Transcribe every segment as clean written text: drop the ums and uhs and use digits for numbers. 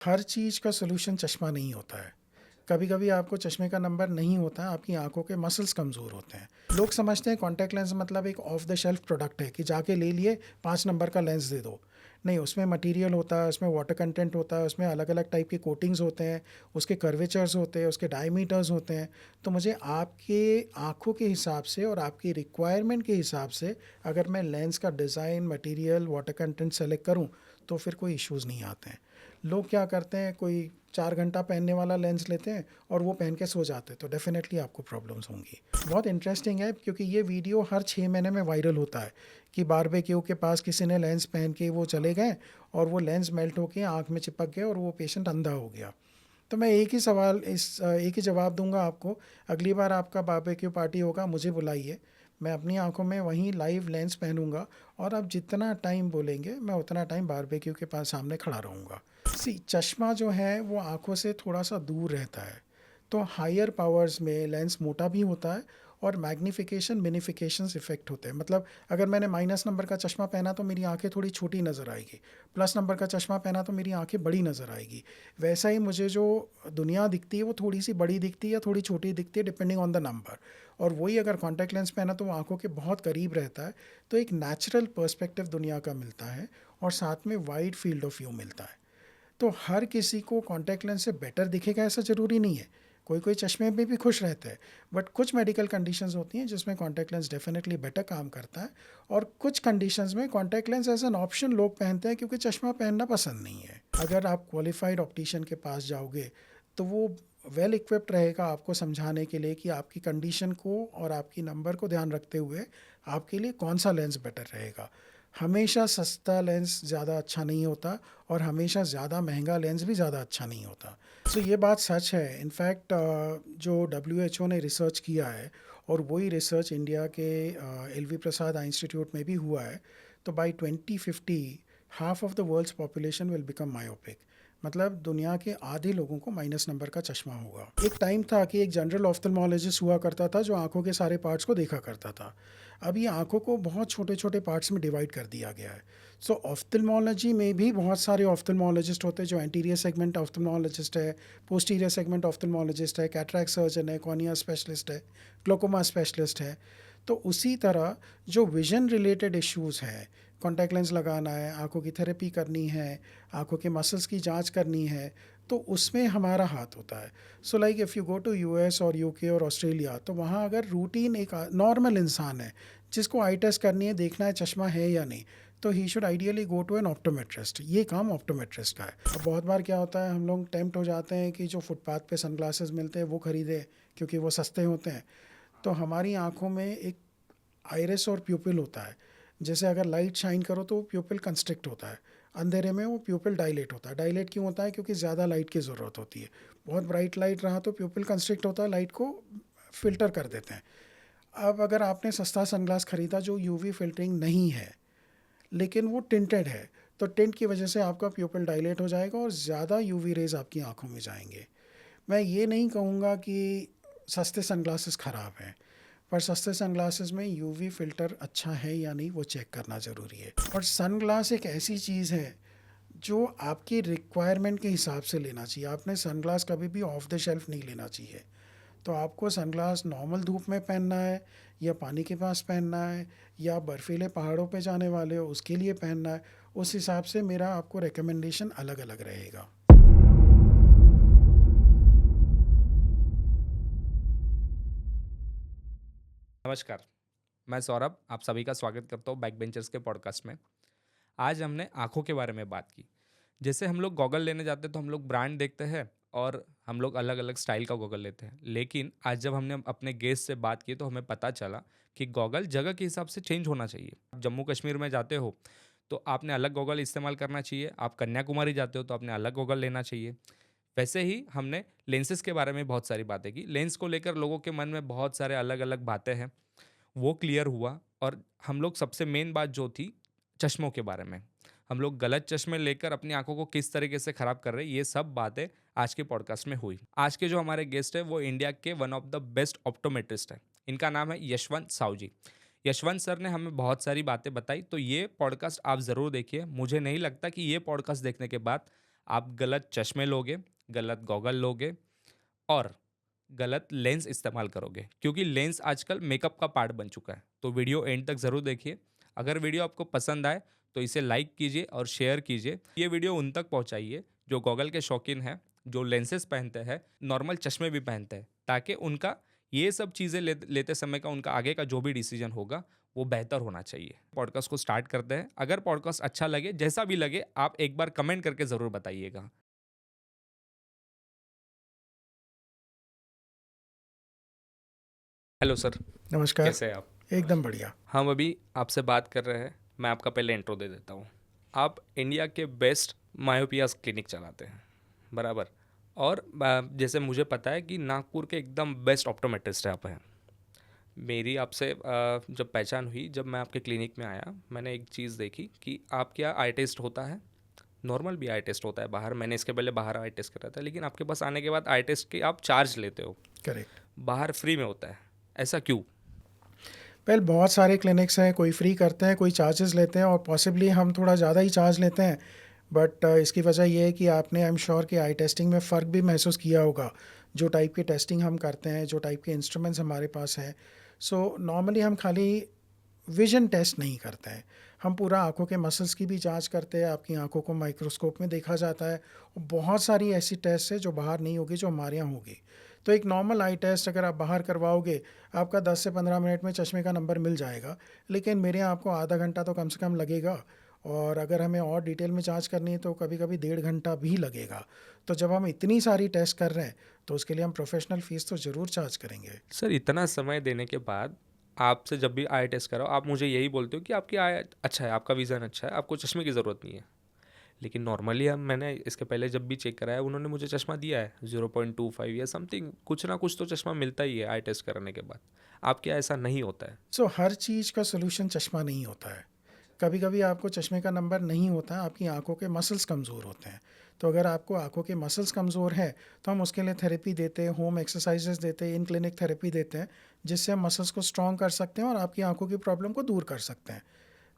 हर चीज़ का सॉल्यूशन चश्मा नहीं होता है। कभी-कभी आपको चश्मे का नंबर नहीं होता है, आपकी आँखों के मसल्स कमज़ोर होते हैं। लोग समझते हैं कॉन्टैक्ट लेंस मतलब एक ऑफ द शेल्फ प्रोडक्ट है कि जाके ले लिए 5 नंबर का लेंस दे दो। नहीं, उसमें मटीरियल होता है, उसमें वाटर कंटेंट होता है, उसमें अलग-अलग टाइप के कोटिंग्स होते हैं, उसके कर्वेचर्स होते हैं, उसके डायमीटर्स होते हैं। तो मुझे आपके आँखों के हिसाब से और आपकी रिक्वायरमेंट के हिसाब से अगर मैं लेंस का design, material, water content select करूँ, तो फिर कोई इश्यूज़ नहीं आते हैं। लोग क्या करते हैं, कोई 4 घंटा पहनने वाला लेंस लेते हैं और वो पहन के सो जाते हैं, तो डेफ़िनेटली आपको प्रॉब्लम्स होंगी। बहुत इंटरेस्टिंग है क्योंकि ये वीडियो हर 6 महीने में वायरल होता है कि बारबेक्यू के पास किसी ने लेंस पहन के वो चले गए और वो लेंस मेल्ट होके आँख में चिपक गया और वो पेशेंट अंधा हो गया। तो मैं एक ही जवाब दूँगा आपको, अगली बार आपका बारबेक्यू पार्टी होगा मुझे बुलाइए, मैं अपनी आँखों में वहीं लाइव लेंस पहनूँगा और आप जितना टाइम बोलेंगे मैं उतना टाइम बारबेक्यू के पास सामने खड़ा रहूँगा। चश्मा जो है वो आँखों से थोड़ा-सा दूर रहता है, तो हायर पावर्स में लेंस मोटा भी होता है और मैग्नीफिकेशन, मिनिफिकेशंस इफ़ेक्ट होते हैं। मतलब अगर मैंने माइनस नंबर का चश्मा पहना तो मेरी आँखें थोड़ी छोटी नज़र आएगी, प्लस नंबर का चश्मा पहना तो मेरी आँखें बड़ी नज़र आएगी। वैसा ही मुझे जो दुनिया दिखती है वो थोड़ी-सी बड़ी दिखती है या थोड़ी छोटी दिखती है डिपेंडिंग ऑन द नंबर, और वही अगर कॉन्टैक्ट लेंस पहना तो वो आँखों के बहुत करीब रहता है, तो एक नेचुरल पर्सपेक्टिव दुनिया का मिलता है और साथ में वाइड फील्ड ऑफ व्यू मिलता है। तो हर किसी को कॉन्टैक्ट लेंस से बेटर दिखेगा ऐसा ज़रूरी नहीं है। कोई-कोई चश्मे में भी खुश रहता है, बट कुछ मेडिकल कंडीशंस होती हैं जिसमें कॉन्टैक्ट लेंस डेफ़िनेटली बेटर काम करता है, और कुछ कंडीशंस में contact lens as an option लोग पहनते हैं क्योंकि चश्मा पहनना पसंद नहीं है। अगर आप क्वालिफ़ाइड ऑप्टिशियन के पास जाओगे, तो वो वेल इक्विप्ड रहेगा आपको समझाने के लिए कि आपकी कंडीशन को और आपकी नंबर को ध्यान रखते हुए आपके लिए कौन-सा लेंस बेटर रहेगा। हमेशा सस्ता लेंस ज़्यादा अच्छा नहीं होता और हमेशा ज़्यादा महंगा लेंस भी ज़्यादा अच्छा नहीं होता। सो ये बात सच है। इनफैक्ट जो डब्ल्यूएचओ ने रिसर्च किया है और वही रिसर्च इंडिया के एलवी प्रसाद आई इंस्टीट्यूट में भी हुआ है, तो by 2050 half of the world's population will become myopic. मतलब दुनिया के आधे लोगों को माइनस नंबर का चश्मा होगा। एक टाइम था कि एक जनरल ऑफ्थल्मोलॉजिस्ट हुआ करता था जो आंखों के सारे पार्ट्स को देखा करता था। अब ये आँखों को बहुत छोटे-छोटे पार्ट्स में डिवाइड कर दिया गया है। सो ऑफ्थल्मोलॉजी में भी बहुत सारे ऑफ्थल्मोलॉजिस्ट होते हैं, जो एंटीरियर सेगमेंट ऑफ्थल्मोलॉजिस्ट है, पोस्टीरियर सेगमेंट ऑफ्थल्मोलॉजिस्ट है, कैटरैक्ट सर्जन है, कॉर्निया स्पेशलिस्ट है, ग्लोकोमा स्पेशलिस्ट है। तो उसी तरह जो विज़न रिलेटेड इश्यूज़ हैं, कॉन्टैक्ट लेंस लगाना है, आँखों की थेरेपी करनी है, आँखों के मसल्स की जाँच करनी है, तो उसमें हमारा हाथ होता है। So like if you go to US और यूके और ऑस्ट्रेलिया, तो वहाँ अगर रूटीन एक नॉर्मल इंसान है जिसको आई टेस्ट करनी है, देखना है चश्मा है या नहीं, तो he should ideally go to an optometrist. ये काम ऑप्टोमेट्रिस्ट का है। अब बहुत बार क्या होता है, हम लोग टेम्प्ट हो जाते हैं कि जो फुटपाथ पे सनग्लासेस मिलते हैं वो खरीदें क्योंकि वो सस्ते होते हैं। तो हमारी आँखों में एक आइरिस और प्यूपिल होता है। जैसे अगर लाइट शाइन करो तो प्यूपिल कंस्ट्रिक्ट होता है, अंधेरे में वो प्यूपिल डायलेट होता है। डायलेट क्यों होता है? क्योंकि ज़्यादा लाइट की ज़रूरत होती है। बहुत ब्राइट लाइट रहा तो प्यूपिल कंस्ट्रिक्ट होता है, लाइट को फ़िल्टर कर देते हैं। अब अगर आपने सस्ता सनग्लास खरीदा जो यूवी फ़िल्टरिंग नहीं है, लेकिन वो टिंटेड है, तो टिंट की वजह से आपका प्यूपिल डायलेट हो जाएगा और ज़्यादा यूवी रेज़ आपकी आँखों में जाएँगे। मैं ये नहीं कहूँगा कि सस्ते सनग्लासेस ख़राब हैं, पर सस्ते सनग्लासेस में यूवी फ़िल्टर अच्छा है या नहीं वो चेक करना ज़रूरी है। और सनग्लास एक ऐसी चीज़ है जो आपकी रिक्वायरमेंट के हिसाब से लेना चाहिए। आपने सनग्लास कभी भी ऑफ द शेल्फ नहीं लेना चाहिए। तो आपको सनग्लास नॉर्मल धूप में पहनना है या पानी के पास पहनना है या बर्फीले पहाड़ों पे जाने वाले हो उसके लिए पहनना है, उस हिसाब से मेरा आपको रिकमेंडेशन अलग-अलग रहेगा। नमस्कार, मैं सौरभ आप सभी का स्वागत करता हूँ बैक बेंचर्स के पॉडकास्ट में। आज हमने आँखों के बारे में बात की। जैसे हम लोग गॉगल लेने जाते हैं तो हम लोग ब्रांड देखते हैं और हम लोग अलग-अलग स्टाइल का गॉगल लेते हैं। लेकिन आज जब हमने अपने गेस्ट से बात की तो हमें पता चला कि गॉगल जगह के हिसाब से चेंज होना चाहिए। आप जम्मू कश्मीर में जाते हो तो आपने अलग गॉगल इस्तेमाल करना चाहिए, आप कन्याकुमारी जाते हो तो आपने अलग गॉगल लेना चाहिए। वैसे ही हमने लेंसेज़ के बारे में बहुत सारी बातें की। लेंस को लेकर लोगों के मन में बहुत सारे अलग-अलग बातें हैं। वो क्लियर हुआ और हम लोग सबसे मेन बात जो थी चश्मों के बारे में। हम लोग गलत चश्मे लेकर अपनी आँखों को किस तरीके से ख़राब कर रहे हैं, ये सब बातें आज के पॉडकास्ट में हुई। आज के जो हमारे गेस्ट हैं वो इंडिया के one of the best optometrist हैं। इनका नाम है यशवंत साहू जी। यशवंत सर ने हमें बहुत सारी बातें बताई, तो ये पॉडकास्ट आप ज़रूर देखिए। मुझे नहीं लगता कि ये पॉडकास्ट देखने के बाद आप गलत चश्मे लोगे, गलत गॉगल लोगे और गलत लेंस इस्तेमाल करोगे, क्योंकि लेंस आजकल मेकअप का पार्ट बन चुका है। तो वीडियो एंड तक ज़रूर देखिए। अगर वीडियो आपको पसंद आए तो इसे लाइक कीजिए और शेयर कीजिए। ये वीडियो उन तक पहुंचाइए जो गॉगल के शौकीन हैं, जो लेंसेज पहनते हैं, नॉर्मल चश्मे भी पहनते हैं, ताकि उनका ये सब चीज़ें लेते समय का उनका आगे का जो भी डिसीजन होगा वो बेहतर होना चाहिए। पॉडकास्ट को स्टार्ट करते हैं। अगर पॉडकास्ट अच्छा लगे, जैसा भी लगे, आप एक बार कमेंट करके ज़रूर बताइएगा। हेलो सर, नमस्कार। कैसे हैं आप? एकदम बढ़िया। हम अभी आपसे बात कर रहे हैं। मैं आपका पहले इंट्रो दे देता हूँ। आप इंडिया के बेस्ट मायोपियास क्लिनिक चलाते हैं, बराबर? और जैसे मुझे पता है कि नागपुर के एकदम बेस्ट ऑप्टोमेट्रिस्ट हैं आप हैं। मेरी आपसे जब पहचान हुई, जब मैं आपके क्लिनिक में आया, मैंने एक चीज़ देखी कि आपके यहाँ आई टेस्ट होता है, नॉर्मल भी आई टेस्ट होता है बाहर। मैंने इसके पहले बाहर आई टेस्ट करा था, लेकिन आपके पास आने के बाद आई टेस्ट के आप चार्ज लेते हो, करेक्ट। बाहर फ्री में होता है। ऐसा क्यों? वेल, बहुत सारे क्लिनिक्स हैं, कोई फ्री करते हैं, कोई चार्जेस लेते हैं और पॉसिबली हम थोड़ा ज़्यादा ही चार्ज लेते हैं। बट इसकी वजह ये है कि आपने आई एम श्योर कि आई टेस्टिंग में फ़र्क भी महसूस किया होगा। जो टाइप की टेस्टिंग हम करते हैं, जो टाइप के इंस्ट्रूमेंट्स हमारे पास हैं। सो नॉर्मली हम खाली विजन टेस्ट नहीं करते हैं, हम पूरा आँखों के मसल्स की भी जांच करते हैं। आपकी आँखों को माइक्रोस्कोप में देखा जाता है और बहुत सारी ऐसी टेस्ट है जो बाहर नहीं होगी, जो हमारे यहाँ होगी। तो एक नॉर्मल आई टेस्ट अगर आप बाहर करवाओगे, आपका 10 से 15 मिनट में चश्मे का नंबर मिल जाएगा, लेकिन मेरे यहाँ आपको आधा घंटा तो कम से कम लगेगा। और अगर हमें और डिटेल में जांच करनी है तो कभी कभी 1.5 घंटा भी लगेगा। तो जब हम इतनी सारी टेस्ट कर रहे हैं तो उसके लिए हम प्रोफेशनल फ़ीस तो ज़रूर चार्ज करेंगे। सर, इतना समय देने के बाद आपसे जब भी आई टेस्ट कराओ, आप मुझे यही बोलते हो कि आपकी आई अच्छा है, आपका विज़न अच्छा है, आपको चश्मे की ज़रूरत नहीं है। लेकिन नॉर्मली हम मैंने इसके पहले जब भी चेक कराया, उन्होंने मुझे चश्मा दिया है 0.25 या समथिंग, कुछ ना कुछ तो चश्मा मिलता ही है आई टेस्ट कराने के बाद। आपके यहाँ ऐसा नहीं होता है? सो हर चीज़ का सोल्यूशन चश्मा नहीं होता है। कभी कभी आपको चश्मे का नंबर नहीं होता है, आपकी आंखों के मसल्स कमज़ोर होते हैं। तो अगर आपको आंखों के मसल्स कमज़ोर हैं तो हम उसके लिए थेरेपी देते हैं, होम एक्सरसाइजेस देते हैं, इन क्लिनिक थेरेपी देते हैं, जिससे हम मसल्स को स्ट्रॉन्ग कर सकते हैं और आपकी आंखों की प्रॉब्लम को दूर कर सकते हैं।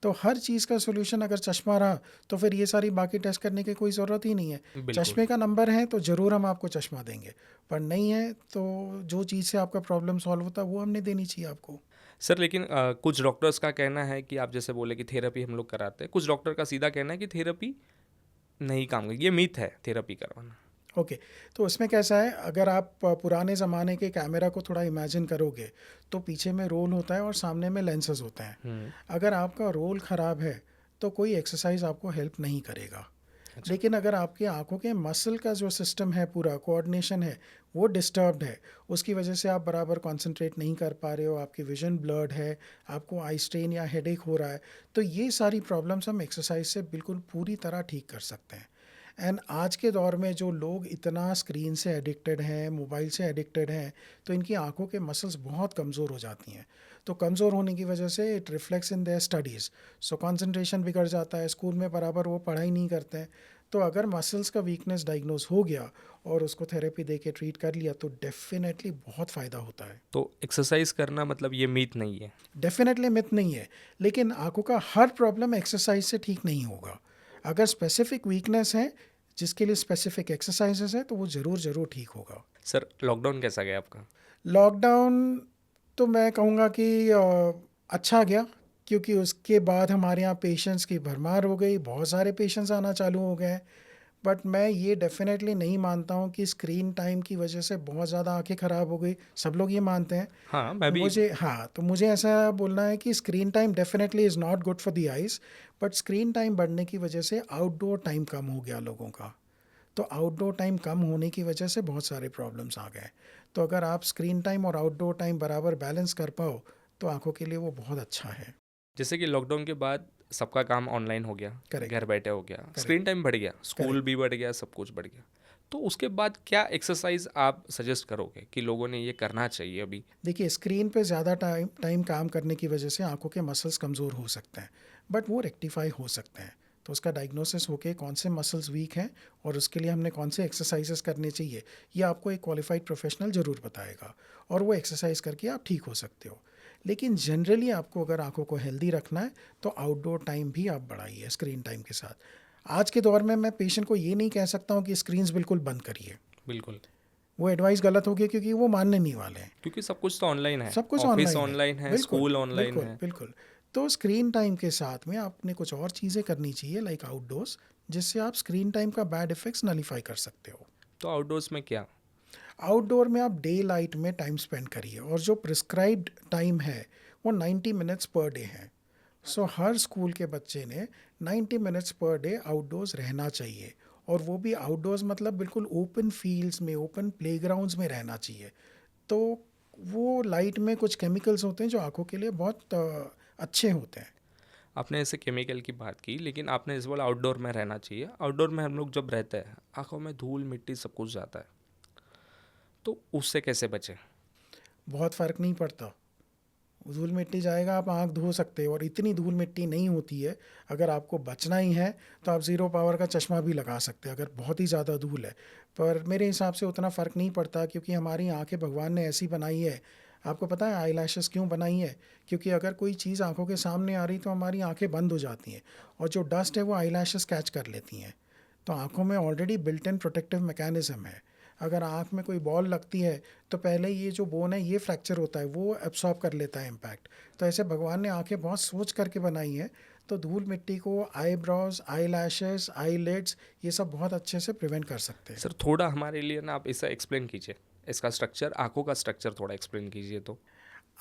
तो हर चीज़ का सोल्यूशन अगर चश्मा रहा तो फिर ये सारी बाकी टेस्ट करने की कोई ज़रूरत ही नहीं है। बिल्कुल। चश्मे का नंबर है तो ज़रूर हम आपको चश्मा देंगे, पर नहीं है तो जो चीज़ से आपका प्रॉब्लम सॉल्व होता है वो हमने देनी चाहिए आपको। सर, लेकिन कुछ डॉक्टर्स का कहना है कि आप जैसे बोले कि थेरेपी हम लोग कराते हैं, कुछ डॉक्टर का सीधा कहना है कि थेरेपी नहीं काम करेगी। ये मिथ है थेरेपी करवाना। ओके। तो उसमें कैसा है, अगर आप पुराने ज़माने के कैमरा को थोड़ा इमेजिन करोगे तो पीछे में रोल होता है और सामने में लेंसेज होते हैं। अगर आपका रोल ख़राब है तो कोई एक्सरसाइज आपको हेल्प नहीं करेगा। अच्छा। लेकिन अगर आपकी आंखों के मसल का जो सिस्टम है, पूरा कोऑर्डिनेशन है, वो डिस्टर्ब्ड है, उसकी वजह से आप बराबर कंसंट्रेट नहीं कर पा रहे हो, आपकी विजन ब्लर्ड है, आपको आई स्ट्रेन या हेडेक हो रहा है, तो ये सारी प्रॉब्लम्स हम एक्सरसाइज से बिल्कुल पूरी तरह ठीक कर सकते हैं। एंड आज के दौर में जो लोग इतना स्क्रीन से एडिक्टेड हैं, मोबाइल से एडिक्टेड हैं, तो इनकी आंखों के मसल्स बहुत कमज़ोर हो जाती हैं। तो कमज़ोर होने की वजह से it reflects in their studies. So concentration बिगड़ जाता है, स्कूल में बराबर वो पढ़ाई नहीं करते हैं। तो अगर मसल्स का वीकनेस डायग्नोज हो गया और उसको थेरेपी दे के ट्रीट कर लिया तो डेफिनेटली बहुत फ़ायदा होता है। तो एक्सरसाइज करना मतलब ये मिथ नहीं है? डेफिनेटली मिथ नहीं है, लेकिन आंखों का हर प्रॉब्लम एक्सरसाइज से ठीक नहीं होगा। अगर स्पेसिफिक वीकनेस है जिसके लिए स्पेसिफिक एक्सरसाइजेस है तो वो ज़रूर ज़रूर ठीक होगा। सर, लॉकडाउन कैसा गया आपका? लॉकडाउन तो मैं कहूँगा कि अच्छा गया, क्योंकि उसके बाद हमारे यहाँ पेशेंट्स की भरमार हो गई, बहुत सारे पेशेंट्स आना चालू हो गए। बट मैं ये डेफिनेटली नहीं मानता हूँ कि स्क्रीन टाइम की वजह से बहुत ज़्यादा आंखें ख़राब हो गई। सब लोग ये मानते हैं। हाँ, मैं भी। मुझे हाँ, तो मुझे ऐसा बोलना है कि screen time definitely is not good for the eyes, but screen time बढ़ने की वजह से आउटडोर टाइम कम हो गया लोगों का। तो आउटडोर टाइम कम होने की वजह से बहुत सारे प्रॉब्लम्स आ गए। तो अगर आप स्क्रीन टाइम और आउटडोर टाइम बराबर बैलेंस कर पाओ तो आंखों के लिए वो बहुत अच्छा है। जैसे कि लॉकडाउन के बाद सबका काम ऑनलाइन हो गया, करेक्ट। घर बैठे हो गया, करेक्ट। स्क्रीन टाइम बढ़ गया, स्कूल करेक्ट। भी बढ़ गया, सब कुछ बढ़ गया। तो उसके बाद क्या एक्सरसाइज आप सजेस्ट करोगे कि लोगों ने ये करना चाहिए अभी? देखिए, स्क्रीन पे ज़्यादा टाइम टाइम काम करने की वजह से आंखों के मसल्स कमज़ोर हो सकते हैं, बट वो रेक्टिफाई हो सकते हैं। तो उसका डायग्नोसिस होके कौन से मसल्स वीक हैं और उसके लिए हमने कौन से एक्सरसाइजेस करने चाहिए, ये आपको एक क्वालिफाइड प्रोफेशनल ज़रूर बताएगा और वो एक्सरसाइज करके आप ठीक हो सकते हो। लेकिन जनरली आपको अगर आंखों को हेल्दी रखना है तो आउटडोर टाइम भी आप बढ़ाइए स्क्रीन टाइम के साथ। आज के दौर में मैं पेशेंट को ये नहीं कह सकता हूँ कि स्क्रीन्स बिल्कुल बंद करिए, बिल्कुल, वो एडवाइस गलत होगी क्योंकि वो मानने नहीं वाले हैं। क्योंकि सब कुछ तो ऑनलाइन है, सब कुछ ऑफ़िस ऑनलाइन है। ऑनलाइन है, बिल्कुल, स्कूल ऑनलाइन बिल्कुल, है। बिल्कुल। तो स्क्रीन टाइम के साथ में आपने कुछ और चीज़ें करनी चाहिए लाइक आउटडोर्स, जिससे आप स्क्रीन टाइम का बैड इफ़ेक्ट्स नलीफाई कर सकते हो। तो आउटडोर्स में क्या? आउटडोर में आप डे लाइट में टाइम स्पेंड करिए और जो प्रिस्क्राइब्ड टाइम है वो 90 मिनट्स पर डे है। सो हर स्कूल के बच्चे ने 90 मिनट्स पर डे आउटडोर्स रहना चाहिए, और वो भी आउटडोर्स मतलब बिल्कुल ओपन फील्ड्स में, ओपन प्लेग्राउंड्स में रहना चाहिए। तो वो लाइट में कुछ केमिकल्स होते हैं जो आंखों के लिए बहुत अच्छे होते हैं। आपने ऐसे केमिकल की बात की, लेकिन आपने इस बोला आउटडोर में रहना चाहिए। आउटडोर में हम लोग जब रहते हैं, आँखों में धूल, मिट्टी सब कुछ जाता है, तो उससे कैसे बचें? बहुत फ़र्क नहीं पड़ता, धूल मिट्टी जाएगा, आप आँख धो सकते हो, और इतनी धूल मिट्टी नहीं होती है। अगर आपको बचना ही है तो आप ज़ीरो पावर का चश्मा भी लगा सकते हैं अगर बहुत ही ज़्यादा धूल है। पर मेरे हिसाब से उतना फ़र्क नहीं पड़ता, क्योंकि हमारी आँखें भगवान ने ऐसी बनाई है। आपको पता है आई लैशेस क्यों बनाई है? क्योंकि अगर कोई चीज़ आँखों के सामने आ रही तो हमारी आँखें बंद हो जाती हैं, और जो डस्ट है वो आई लैशेस कैच कर लेती हैं। तो आँखों में already built in protective mechanism है। अगर आँख में कोई बॉल लगती है तो पहले ये जो बोन है ये फ्रैक्चर होता है, वो एब्सॉर्ब कर लेता है इम्पैक्ट। तो ऐसे भगवान ने आंखें बहुत सोच करके बनाई हैं। तो धूल मिट्टी को आईब्रोज, आई लैशेस, आई लिड्स, ये सब बहुत अच्छे से प्रिवेंट कर सकते हैं। सर थोड़ा हमारे लिए ना आप इसे एक्सप्लेन कीजिए, इसका स्ट्रक्चर, आँखों का स्ट्रक्चर थोड़ा एक्सप्लेन कीजिए तो।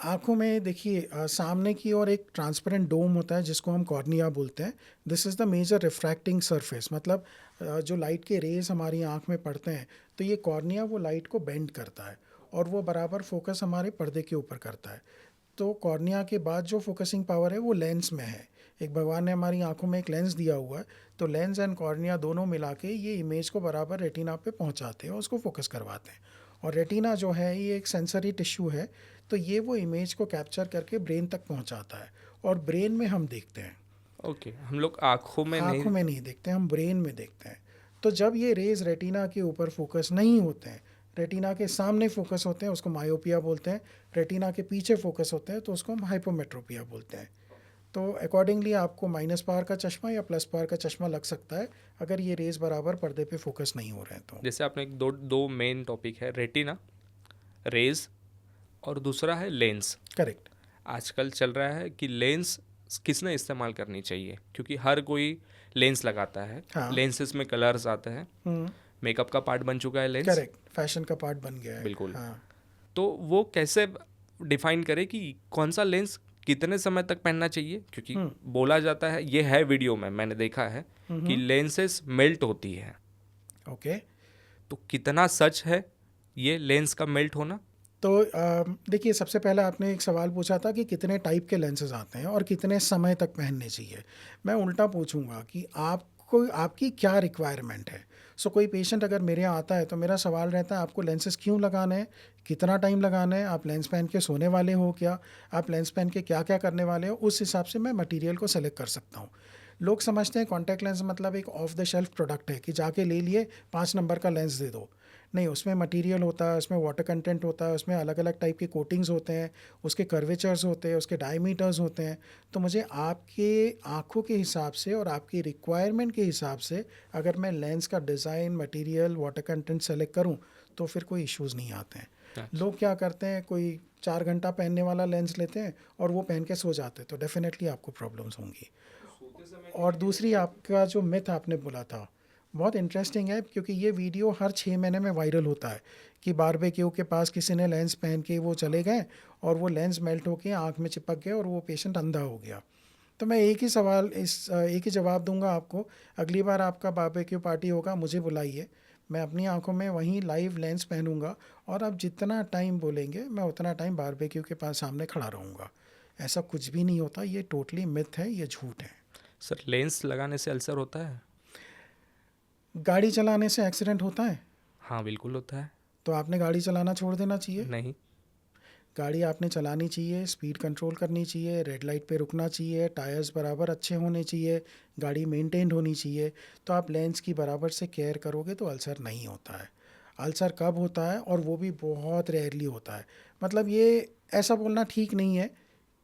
आँखों में देखिए, सामने की ओर एक ट्रांसपेरेंट डोम होता है जिसको हम कॉर्निया बोलते हैं। This is the major refracting surface, मतलब जो लाइट के रेज हमारी आँख में पड़ते हैं तो ये कॉर्निया वो लाइट को बेंड करता है और वो बराबर फोकस हमारे पर्दे के ऊपर करता है। तो कॉर्निया के बाद जो फोकसिंग पावर है वो लेंस में है। एक भगवान ने हमारी आंखों में एक लेंस दिया हुआ है, तो लेंस एंड कॉर्निया दोनों मिला के ये इमेज को बराबर रेटिना पे पहुंचाते हैं और उसको फोकस करवाते हैं। और रेटिना जो है ये एक सेंसरी टिश्यू है, तो ये वो इमेज को कैप्चर करके ब्रेन तक पहुंचाता है, और ब्रेन में हम देखते हैं। ओके, हम लोग आँखों में नहीं। आंखों में नहीं देखते, हम ब्रेन में देखते हैं। तो जब ये रेज रेटिना के ऊपर फोकस नहीं होते हैं, रेटिना के सामने फोकस होते हैं, उसको मायोपिया बोलते हैं। रेटिना के पीछे फोकस होते हैं तो उसको हम हाइपोमेट्रोपिया बोलते हैं। तो अकॉर्डिंगली आपको माइनस पावर का चश्मा या प्लस पावर का चश्मा लग सकता है अगर ये रेज बराबर पर्दे पे फोकस नहीं हो रहे हैं तो। जैसे आपने दो दो मेन टॉपिक है, रेटिना, रेज, और दूसरा है लेंस। करेक्ट। आजकल चल रहा है कि लेंस किसने इस्तेमाल करनी चाहिए, क्योंकि हर कोई लेंस लगाता है। हाँ। लेंसेस में कलर्स आते हैं, मेकअप का पार्ट बन चुका है लेंस। करेक्ट, फैशन का पार्ट बन गया है। बिल्कुल। हाँ। तो वो कैसे डिफाइन करे कि कौन सा लेंस कितने समय तक पहनना चाहिए, क्योंकि बोला जाता है, ये है वीडियो में मैंने देखा है कि लेंसेस मेल्ट होती है। ओके। तो कितना सच है ये लेंस का मेल्ट होना? तो देखिए, सबसे पहले आपने एक सवाल पूछा था कि कितने टाइप के लेंसेज आते हैं और कितने समय तक पहनने चाहिए। मैं उल्टा पूछूंगा कि आपको आपकी क्या रिक्वायरमेंट है। सो कोई पेशेंट अगर मेरे यहाँ आता है तो मेरा सवाल रहता है, आपको लेंसेज क्यों लगाने हैं, कितना टाइम लगाना है, आप लेंस पहन के सोने वाले हो क्या, आप लेंस पहन के क्या क्या करने वाले हो। उस हिसाब से मैं मटेरियल को सेलेक्ट कर सकता हूँ। लोग समझते हैं कॉन्टैक्ट लेंस मतलब एक ऑफ द शेल्फ प्रोडक्ट है कि जाके ले लिए 5 नंबर का लेंस दे दो। नहीं, उसमें मटेरियल होता है, उसमें वाटर कंटेंट होता है, उसमें अलग अलग टाइप के कोटिंग्स होते हैं, उसके कर्वेचर्स होते हैं, उसके डायमीटर्स होते हैं। तो मुझे आपके आँखों के हिसाब से और आपकी रिक्वायरमेंट के हिसाब से अगर मैं लेंस का design, material, water content select करूँ तो फिर कोई इश्यूज़ नहीं आते हैं। अच्छा। लोग क्या करते हैं, कोई 4 घंटा पहनने वाला लेंस लेते हैं और वो पहन के सो जाते हैं, तो डेफिनेटली आपको प्रॉब्लम्स होंगी। और दूसरी आपका जो मिथ आपने बोला था, बहुत इंटरेस्टिंग है, क्योंकि ये वीडियो हर 6 महीने में वायरल होता है कि बारबेक्यू के पास किसी ने लेंस पहन के वो चले गए और वो लेंस मेल्ट होके आँख में चिपक गया और वो पेशेंट अंधा हो गया। तो मैं एक ही जवाब दूंगा आपको, अगली बार आपका बारबेक्यू पार्टी होगा मुझे बुलाइए, मैं अपनी आंखों में वहीं लाइव लेंस पहनूंगा और आप जितना टाइम बोलेंगे मैं उतना टाइम बारबेक्यू के पास सामने खड़ा रहूँगा। ऐसा कुछ भी नहीं होता, ये टोटली मिथ है, ये झूठ है। सर लेंस लगाने से अल्सर होता है? गाड़ी चलाने से एक्सीडेंट होता है हाँ बिल्कुल होता है। तो आपने गाड़ी चलाना छोड़ देना चाहिए। नहीं। गाड़ी आपने चलानी चाहिए, स्पीड कंट्रोल करनी चाहिए, रेड लाइट पे रुकना चाहिए, टायर्स बराबर अच्छे होने चाहिए, गाड़ी मेंटेन्ड होनी चाहिए। तो आप लेंस की बराबर से केयर करोगे तो अल्सर नहीं होता है। अल्सर कब होता है, और वो भी बहुत रेयरली होता है। मतलब ये ऐसा बोलना ठीक नहीं है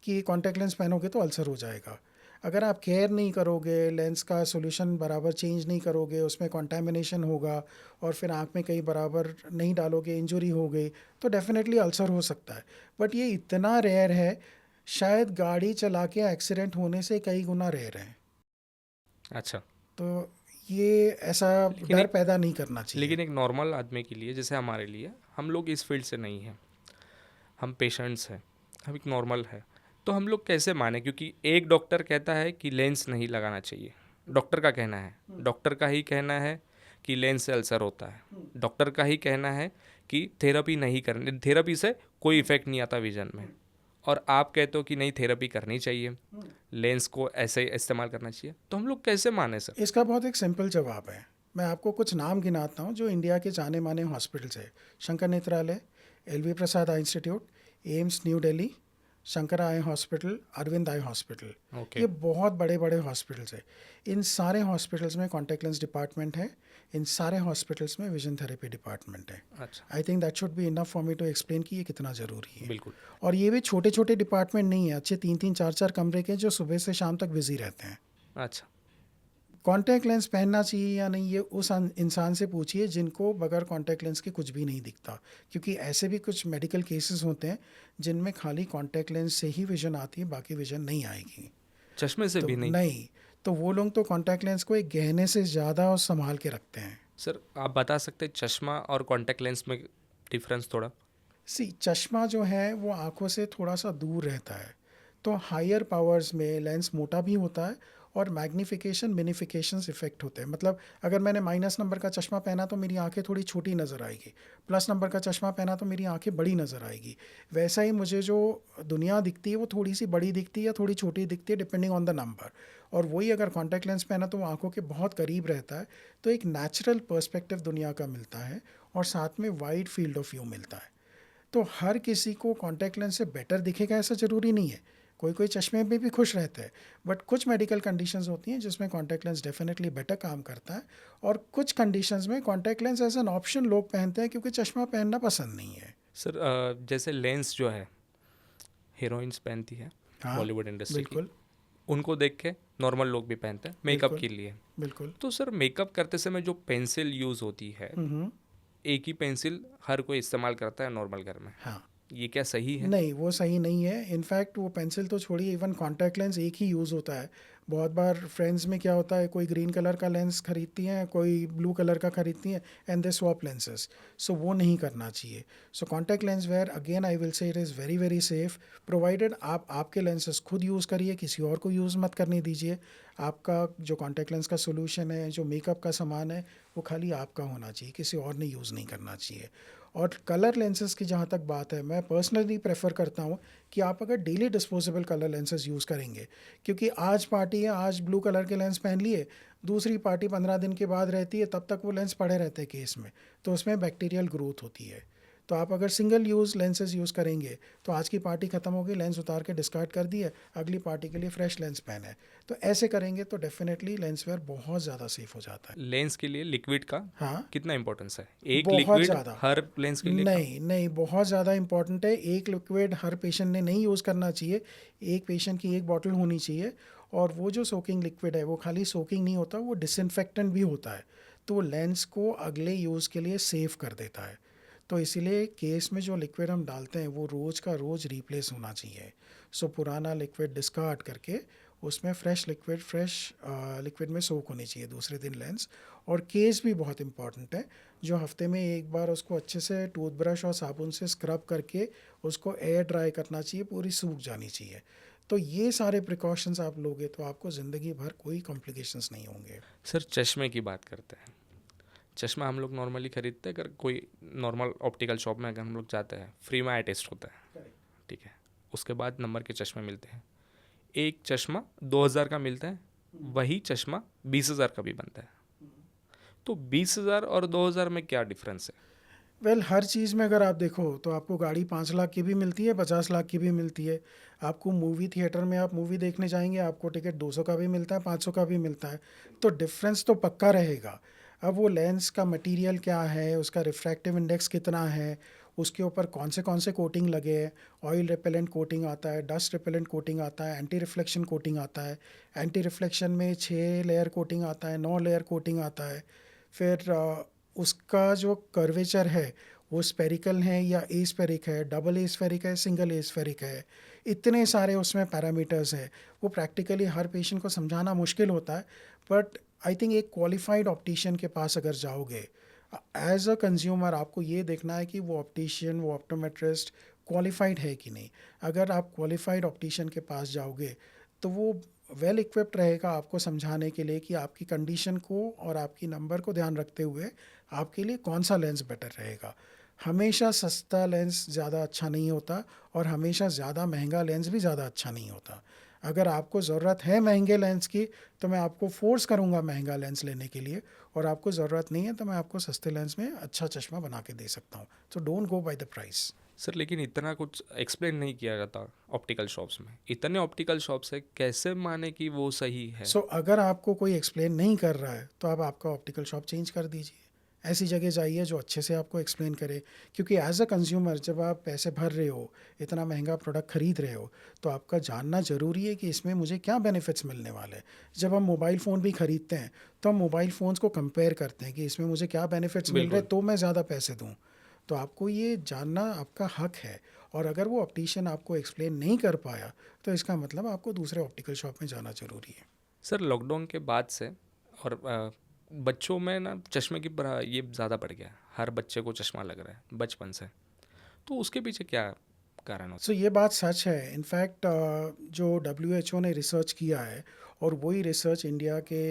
कि कॉन्टैक्ट लेंस पहनोगे तो अल्सर हो जाएगा। अगर आप केयर नहीं करोगे, लेंस का सॉल्यूशन बराबर चेंज नहीं करोगे, उसमें कंटामिनेशन होगा और फिर आँख में कहीं बराबर नहीं डालोगे, इंजरी हो गई, तो डेफिनेटली अल्सर हो सकता है। बट ये इतना रेयर है, शायद गाड़ी चला के एक्सीडेंट होने से कई गुना रेयर है। अच्छा। तो ये ऐसा लेकिन डर एक पैदा नहीं करना चाहिए। लेकिन एक नॉर्मल आदमी के लिए, जैसे हमारे लिए, हम लोग इस फील्ड से नहीं हैं, हम पेशेंट्स हैं, हम एक नॉर्मल है, तो हम लोग कैसे माने? क्योंकि एक डॉक्टर कहता है कि लेंस नहीं लगाना चाहिए, डॉक्टर का कहना है, डॉक्टर का ही कहना है कि लेंस से अल्सर होता है, डॉक्टर का ही कहना है कि थेरेपी नहीं करनी, थेरेपी से कोई इफेक्ट नहीं आता विजन में, और आप कहते हो कि नहीं थेरेपी करनी चाहिए, लेंस को ऐसे इस्तेमाल करना चाहिए, तो हम लोग कैसे माने सर? इसका बहुत एक सिंपल जवाब है। मैं आपको कुछ नाम गिनाता हूँ जो इंडिया के जाने माने हॉस्पिटल्स है। Shankar Netralaya, LV Prasad eye institute, AIIMS New Delhi, Shankar eye hospital, Aravind eye hospital. Okay. ये बहुत बड़े बड़े हॉस्पिटल्स है। इन सारे हॉस्पिटल्स में कॉन्टैक्ट लेंस डिपार्टमेंट है, इन सारे हॉस्पिटल्स में विजन थेरेपी डिपार्टमेंट है। अच्छा। I think that should be enough for me to explain कि ये कितना ज़रूरी है। बिल्कुल। और ये भी छोटे छोटे डिपार्टमेंट नहीं है, अच्छे 3-3 4-4 कमरे के जो सुबह से शाम तक बिजी रहते हैं। अच्छा। कॉन्टैक्ट लेंस पहनना चाहिए या नहीं, ये उस इंसान से पूछिए जिनको बगैर कॉन्टैक्ट लेंस के कुछ भी नहीं दिखता। क्योंकि ऐसे भी कुछ मेडिकल केसेस होते हैं जिनमें खाली कॉन्टैक्ट लेंस से ही विजन आती है, बाकी विजन नहीं आएगी। चश्मे से तो भी नहीं? नहीं, तो वो लोग तो कॉन्टैक्ट लेंस को एक गहने से ज़्यादा और संभाल के रखते हैं। सर आप बता सकते हैं चश्मा और कॉन्टैक्ट लेंस में डिफरेंस थोड़ा? चश्मा जो है वो आंखों से थोड़ा सा दूर रहता है, तो हायर पावर्स में लेंस मोटा भी होता है और मैग्नीफिकेशन मिनिफिकेशंस इफेक्ट होते हैं। मतलब अगर मैंने माइनस नंबर का चश्मा पहना तो मेरी आंखें थोड़ी छोटी नज़र आएगी, प्लस नंबर का चश्मा पहना तो मेरी आंखें बड़ी नज़र आएगी। वैसा ही मुझे जो दुनिया दिखती है वो थोड़ी सी बड़ी दिखती है या थोड़ी छोटी दिखती है डिपेंडिंग ऑन द नंबर। और वही अगर कॉन्टैक्ट लेंस पहना तो वो आंखों के बहुत करीब रहता है, तो एक नेचुरल पर्सपेक्टिव दुनिया का मिलता है और साथ में वाइड फील्ड ऑफ व्यू मिलता है। तो हर किसी को कॉन्टैक्ट लेंस से बेटर दिखेगा ऐसा ज़रूरी नहीं है, कोई कोई चश्मे में भी खुश रहता है। बट कुछ मेडिकल कंडीशंस होती हैं जिसमें कॉन्टैक्ट लेंस डेफिनेटली बेटर काम करता है, और कुछ कंडीशंस में contact lens as an option लोग पहनते हैं क्योंकि चश्मा पहनना पसंद नहीं है। सर जैसे लेंस जो है हीरोइंस पहनती है, हाँ, बॉलीवुड इंडस्ट्री की, बिल्कुल उनको देख के नॉर्मल लोग भी पहनते हैं मेकअप बिल्कुल के लिए। बिल्कुल। तो सर मेकअप करते समय जो पेंसिल यूज़ होती है, एक ही पेंसिल हर कोई इस्तेमाल करता है नॉर्मल घर में, हाँ, ये क्या सही है? नहीं वो सही नहीं है। इनफैक्ट वो पेंसिल तो छोड़िए, इवन कॉन्टैक्ट लेंस एक ही यूज़ होता है। बहुत बार फ्रेंड्स में क्या होता है, कोई ग्रीन कलर का लेंस खरीदती हैं, कोई ब्लू कलर का खरीदती हैं, and they swap lenses. So वो नहीं करना चाहिए। So contact lens wear again I will say it is very very safe, provided आप आपके लेंसेज खुद यूज़ करिए, किसी और को यूज़ मत करने दीजिए। आपका जो कॉन्टैक्ट लेंस का सोल्यूशन है, जो मेकअप का सामान है, वो खाली आपका होना चाहिए, किसी और ने यूज़ नहीं करना चाहिए। और कलर लेंसेज की जहाँ तक बात है, मैं पर्सनली प्रेफर करता हूँ कि आप अगर daily disposable colour lenses use करेंगे, क्योंकि आज पार्टी है, आज ब्लू कलर के लेंस पहन लिए, दूसरी पार्टी 15 दिन के बाद रहती है, तब तक वो लेंस पड़े रहते हैं केस में, तो उसमें बैक्टीरियल ग्रोथ होती है। तो आप अगर सिंगल यूज़ लेंसेज यूज़ करेंगे तो आज की पार्टी ख़त्म हो गई, लेंस उतार के डिस्कार्ड कर दिए, अगली पार्टी के लिए फ्रेश लेंस पहने। तो ऐसे करेंगे तो डेफिनेटली लेंस वेयर बहुत ज़्यादा सेफ हो जाता है। लेंस के लिए लिक्विड का हाँ, कितना इंपॉर्टेंस है? एक बहुत लिक्विड ज़्यादा। हर लेंस के लिए नहीं नहीं, बहुत ज़्यादा इंपॉर्टेंट है। एक लिक्विड हर पेशेंट ने नहीं यूज़ करना चाहिए, एक पेशेंट की एक बॉटल होनी चाहिए। और वो जो सोकिंग लिक्विड है वो खाली सोकिंग नहीं होता, वो डिसइंफेक्टेंट भी होता है, तो वो लेंस को अगले यूज़ के लिए सेफ कर देता है। तो इसीलिए केस में जो लिक्विड हम डालते हैं वो रोज़ का रोज़ रिप्लेस होना चाहिए। सो पुराना लिक्विड डिस्कार्ड करके उसमें फ्रेश लिक्विड में सोक होनी चाहिए दूसरे दिन लेंस। और केस भी बहुत इंपॉर्टेंट है, जो हफ्ते में एक बार उसको अच्छे से टूथब्रश और साबुन से स्क्रब करके उसको एयर ड्राई करना चाहिए, पूरी सूख जानी चाहिए। तो ये सारे प्रिकॉशंस आप लोगे तो आपको ज़िंदगी भर कोई कॉम्प्लिकेशंस नहीं होंगे। सर चश्मे की बात करते हैं। चश्मा हम लोग नॉर्मली खरीदते हैं, अगर कोई नॉर्मल ऑप्टिकल शॉप में अगर हम लोग जाते हैं, फ्री में आई टेस्ट होता है, ठीक है, उसके बाद नंबर के चश्मे मिलते हैं। एक चश्मा 2000 का मिलता है, वही चश्मा 20,000 का भी बनता है। तो 20,000 और 2000 में क्या डिफरेंस है? वेल हर चीज़ में अगर आप देखो तो आपको गाड़ी 5 लाख की भी मिलती है, 50 लाख की भी मिलती है। आपको मूवी थिएटर में आप मूवी देखने जाएंगे, आपको टिकट 200 का भी मिलता है, 500 का भी मिलता है। तो डिफरेंस तो पक्का रहेगा। अब वो लेंस का मटेरियल क्या है, उसका रिफ्रैक्टिव इंडेक्स कितना है, उसके ऊपर कौन से कोटिंग लगे हैं। ऑयल रिपेलेंट कोटिंग आता है, डस्ट रिपेलेंट कोटिंग आता है, एंटी रिफ्लेक्शन कोटिंग आता है। एंटी रिफ्लेक्शन में 6 लेयर कोटिंग आता है, 9 लेयर कोटिंग आता है। फिर उसका जो कर्वेचर है वो स्पेरिकल है या एस्फेरिक है, डबल एस्फेरिक है, सिंगल एस्फेरिक है। इतने सारे उसमें पैरामीटर्स हैं, वो प्रैक्टिकली हर पेशेंट को समझाना मुश्किल होता है। बट आई थिंक एक क्वालिफाइड ऑप्टिशियन के पास अगर जाओगे, एज अ कंज्यूमर आपको ये देखना है कि वो ऑप्टिशियन, वो ऑप्टोमेट्रिस्ट क्वालिफाइड है कि नहीं। अगर आप क्वालिफाइड ऑप्टिशियन के पास जाओगे तो वो वेल इक्विप्ड रहेगा आपको समझाने के लिए कि आपकी कंडीशन को और आपकी नंबर को ध्यान रखते हुए आपके लिए कौन सा लेंस बेटर रहेगा। हमेशा सस्ता लेंस ज़्यादा अच्छा नहीं होता और हमेशा ज़्यादा महंगा लेंस भी ज़्यादा अच्छा नहीं होता। अगर आपको ज़रूरत है महंगे लेंस की तो मैं आपको फोर्स करूँगा महंगा लेंस लेने के लिए, और आपको ज़रूरत नहीं है तो मैं आपको सस्ते लेंस में अच्छा चश्मा बना के दे सकता हूँ। So don't go by the price. Sir लेकिन इतना कुछ एक्सप्लेन नहीं किया जाता ऑप्टिकल शॉप्स में। इतने ऑप्टिकल शॉप्स है, कैसे माने कि वो सही है? सो अगर आपको कोई एक्सप्लेन नहीं कर रहा है तो आप आपका ऑप्टिकल शॉप चेंज कर दीजिए। ऐसी जगह जाइए जो अच्छे से आपको एक्सप्लेन करे, क्योंकि एज अ कंज्यूमर जब आप पैसे भर रहे हो, इतना महंगा प्रोडक्ट खरीद रहे हो, तो आपका जानना ज़रूरी है कि इसमें मुझे क्या बेनिफिट्स मिलने वाले हैं। जब हम मोबाइल फ़ोन भी ख़रीदते हैं तो हम मोबाइल फ़ोन्स को कंपेयर करते हैं कि इसमें मुझे क्या बेनिफिट्स मिल रहे बिल्कुल। हैं तो मैं ज़्यादा पैसे दूँ। तो आपको ये जानना आपका हक है, और अगर वो ऑप्टिशियन आपको एक्सप्लेन नहीं कर पाया तो इसका मतलब आपको दूसरे ऑप्टिकल शॉप में जाना ज़रूरी है। सर लॉकडाउन के बाद से और बच्चों में ना चश्मे की ये ज़्यादा बढ़ गया है। हर बच्चे को चश्मा लग रहा है बचपन से। तो उसके पीछे क्या कारण होता सो ये बात सच है। इनफैक्ट जो WHO ने रिसर्च किया है, और वही रिसर्च इंडिया के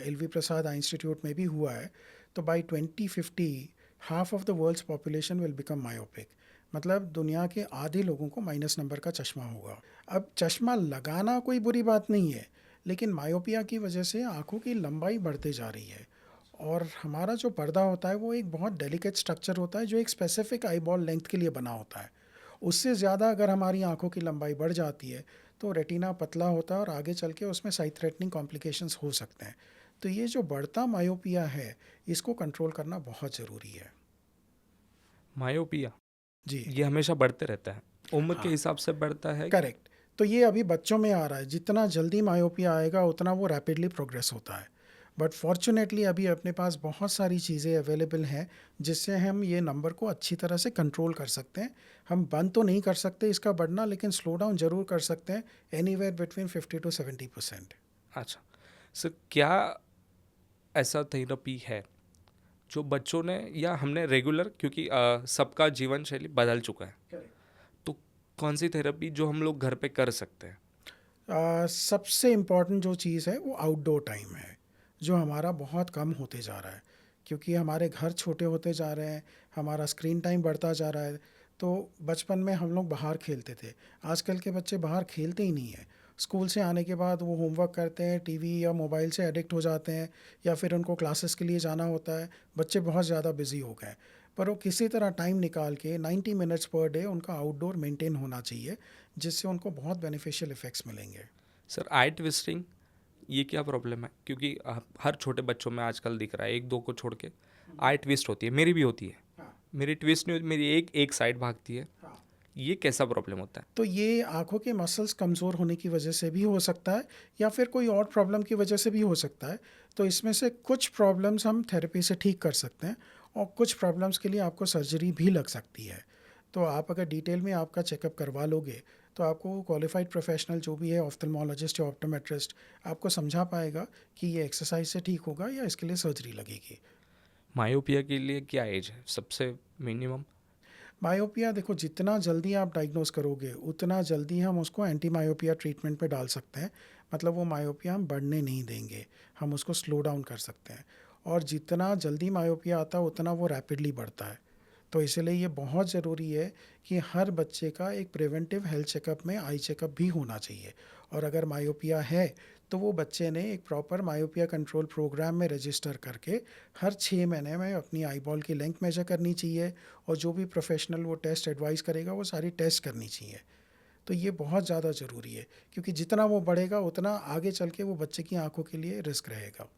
LV प्रसाद आई इंस्टीट्यूट में भी हुआ है, तो by 2050 half of the world's population will become myopic. मतलब दुनिया के आधे लोगों को माइनस नंबर का चश्मा होगा। अब चश्मा लगाना कोई बुरी बात नहीं है, लेकिन मायोपिया की वजह से आंखों की लंबाई बढ़ते जा रही है। और हमारा जो पर्दा होता है वो एक बहुत डेलिकेट स्ट्रक्चर होता है जो एक स्पेसिफिक आई बॉल लेंथ के लिए बना होता है। उससे ज़्यादा अगर हमारी आंखों की लंबाई बढ़ जाती है तो रेटिना पतला होता है और आगे चल के उसमें साइट थ्रेटनिंग कॉम्प्लिकेशंस हो सकते हैं। तो ये जो बढ़ता मायोपिया है, इसको कंट्रोल करना बहुत ज़रूरी है। है? मायोपिया जी ये हमेशा बढ़ते रहता है, उम्र के हाँ, हिसाब से बढ़ता है। करेक्ट। तो ये अभी बच्चों में आ रहा है, जितना जल्दी मायोपिया आएगा उतना वो रैपिडली प्रोग्रेस होता है। बट फॉर्चुनेटली अभी अपने पास बहुत सारी चीज़ें अवेलेबल हैं जिससे हम ये नंबर को अच्छी तरह से कंट्रोल कर सकते हैं। हम बंद तो नहीं कर सकते इसका बढ़ना, लेकिन स्लो डाउन ज़रूर कर सकते हैं, एनीवेयर बिटवीन 50 to 70%। अच्छा सर, क्या ऐसा थेरेपी है जो बच्चों ने या हमने रेगुलर, क्योंकि सबका जीवन शैली बदल चुका है, तो कौन सी थेरेपी जो हम लोग घर पे कर सकते हैं? सबसे इम्पॉर्टेंट जो चीज़ है वो आउटडोर टाइम है, जो हमारा बहुत कम होते जा रहा है, क्योंकि हमारे घर छोटे होते जा रहे हैं, हमारा स्क्रीन टाइम बढ़ता जा रहा है। तो बचपन में हम लोग बाहर खेलते थे, आजकल के बच्चे बाहर खेलते ही नहीं हैं। स्कूल से आने के बाद वो होमवर्क करते हैं, टीवी या मोबाइल से एडिक्ट हो जाते हैं, या फिर उनको क्लासेस के लिए जाना होता है। बच्चे बहुत ज़्यादा बिजी हो गए हैं, पर वो किसी तरह टाइम निकाल के 90 मिनट्स पर डे उनका आउटडोर मेंटेन होना चाहिए, जिससे उनको बहुत बेनिफिशियल इफ़ेक्ट्स मिलेंगे। सर आई ट्विस्टिंग ये क्या प्रॉब्लम है? क्योंकि हर छोटे बच्चों में आजकल दिख रहा है, एक दो को छोड़ के आई ट्विस्ट होती है। मेरी भी होती है। हाँ मेरी ट्विस्ट नहीं होती, मेरी एक एक साइड भागती है। हाँ। ये कैसा प्रॉब्लम होता है? तो ये आँखों के मसल्स कमज़ोर होने की वजह से भी हो सकता है, या फिर कोई और प्रॉब्लम की वजह से भी हो सकता है। तो इसमें से कुछ प्रॉब्लम्स हम थेरेपी से ठीक कर सकते हैं, और कुछ प्रॉब्लम्स के लिए आपको सर्जरी भी लग सकती है। तो आप अगर डिटेल में आपका चेकअप करवा लोगे तो आपको क्वालिफाइड प्रोफेशनल जो भी है, ऑफ्थल्मोलॉजिस्ट या ऑप्टोमेट्रिस्ट, आपको समझा पाएगा कि ये एक्सरसाइज से ठीक होगा या इसके लिए सर्जरी लगेगी। मायोपिया के लिए क्या एज है सबसे मिनिमम? मायोपिया देखो, जितना जल्दी आप डायग्नोस करोगे उतना जल्दी हम उसको एंटी मायोपिया ट्रीटमेंट पे डाल सकते हैं। मतलब वो मायोपिया हम बढ़ने नहीं देंगे, हम उसको स्लो डाउन कर सकते हैं। और जितना जल्दी मायोपिया आता है उतना वो रैपिडली बढ़ता है। तो इसलिए ये बहुत ज़रूरी है कि हर बच्चे का एक प्रिवेंटिव हेल्थ चेकअप में आई चेकअप भी होना चाहिए। और अगर मायोपिया है तो वो बच्चे ने एक प्रॉपर मायोपिया कंट्रोल प्रोग्राम में रजिस्टर करके हर 6 महीने में अपनी आई बॉल की लेंथ मेजर करनी चाहिए, और जो भी प्रोफेशनल वो टेस्ट एडवाइस करेगा वो सारी टेस्ट करनी चाहिए। तो ये बहुत ज़्यादा ज़रूरी है, क्योंकि जितना वो बढ़ेगा उतना आगे चल के वो बच्चे की आंखों के लिए रिस्क रहेगा।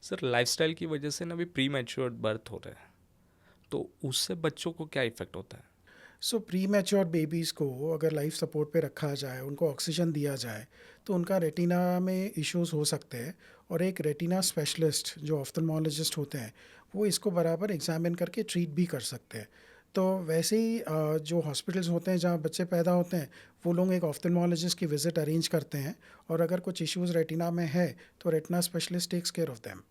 सर लाइफस्टाइल की वजह से ना अभी प्री मैच्योर बर्थ हो रहा है, तो उससे बच्चों को क्या इफ़ेक्ट होता है? सो प्री मैच्योर बेबीज़ को अगर लाइफ सपोर्ट पे रखा जाए, उनको ऑक्सीजन दिया जाए, तो उनका रेटिना में इश्यूज हो सकते हैं। और एक रेटिना स्पेशलिस्ट जो ऑफ्थल्मोलॉजिस्ट होते हैं, वो इसको बराबर एग्जामिन करके ट्रीट भी कर सकते हैं। तो वैसे ही जो हॉस्पिटल्स होते हैं जहाँ बच्चे पैदा होते हैं, वो लोग एक ऑफ्थल्मोलॉजिस्ट की विज़िट अरेंज करते हैं, और अगर कुछ इश्यूज रेटिना में है तो retina specialist takes care of them.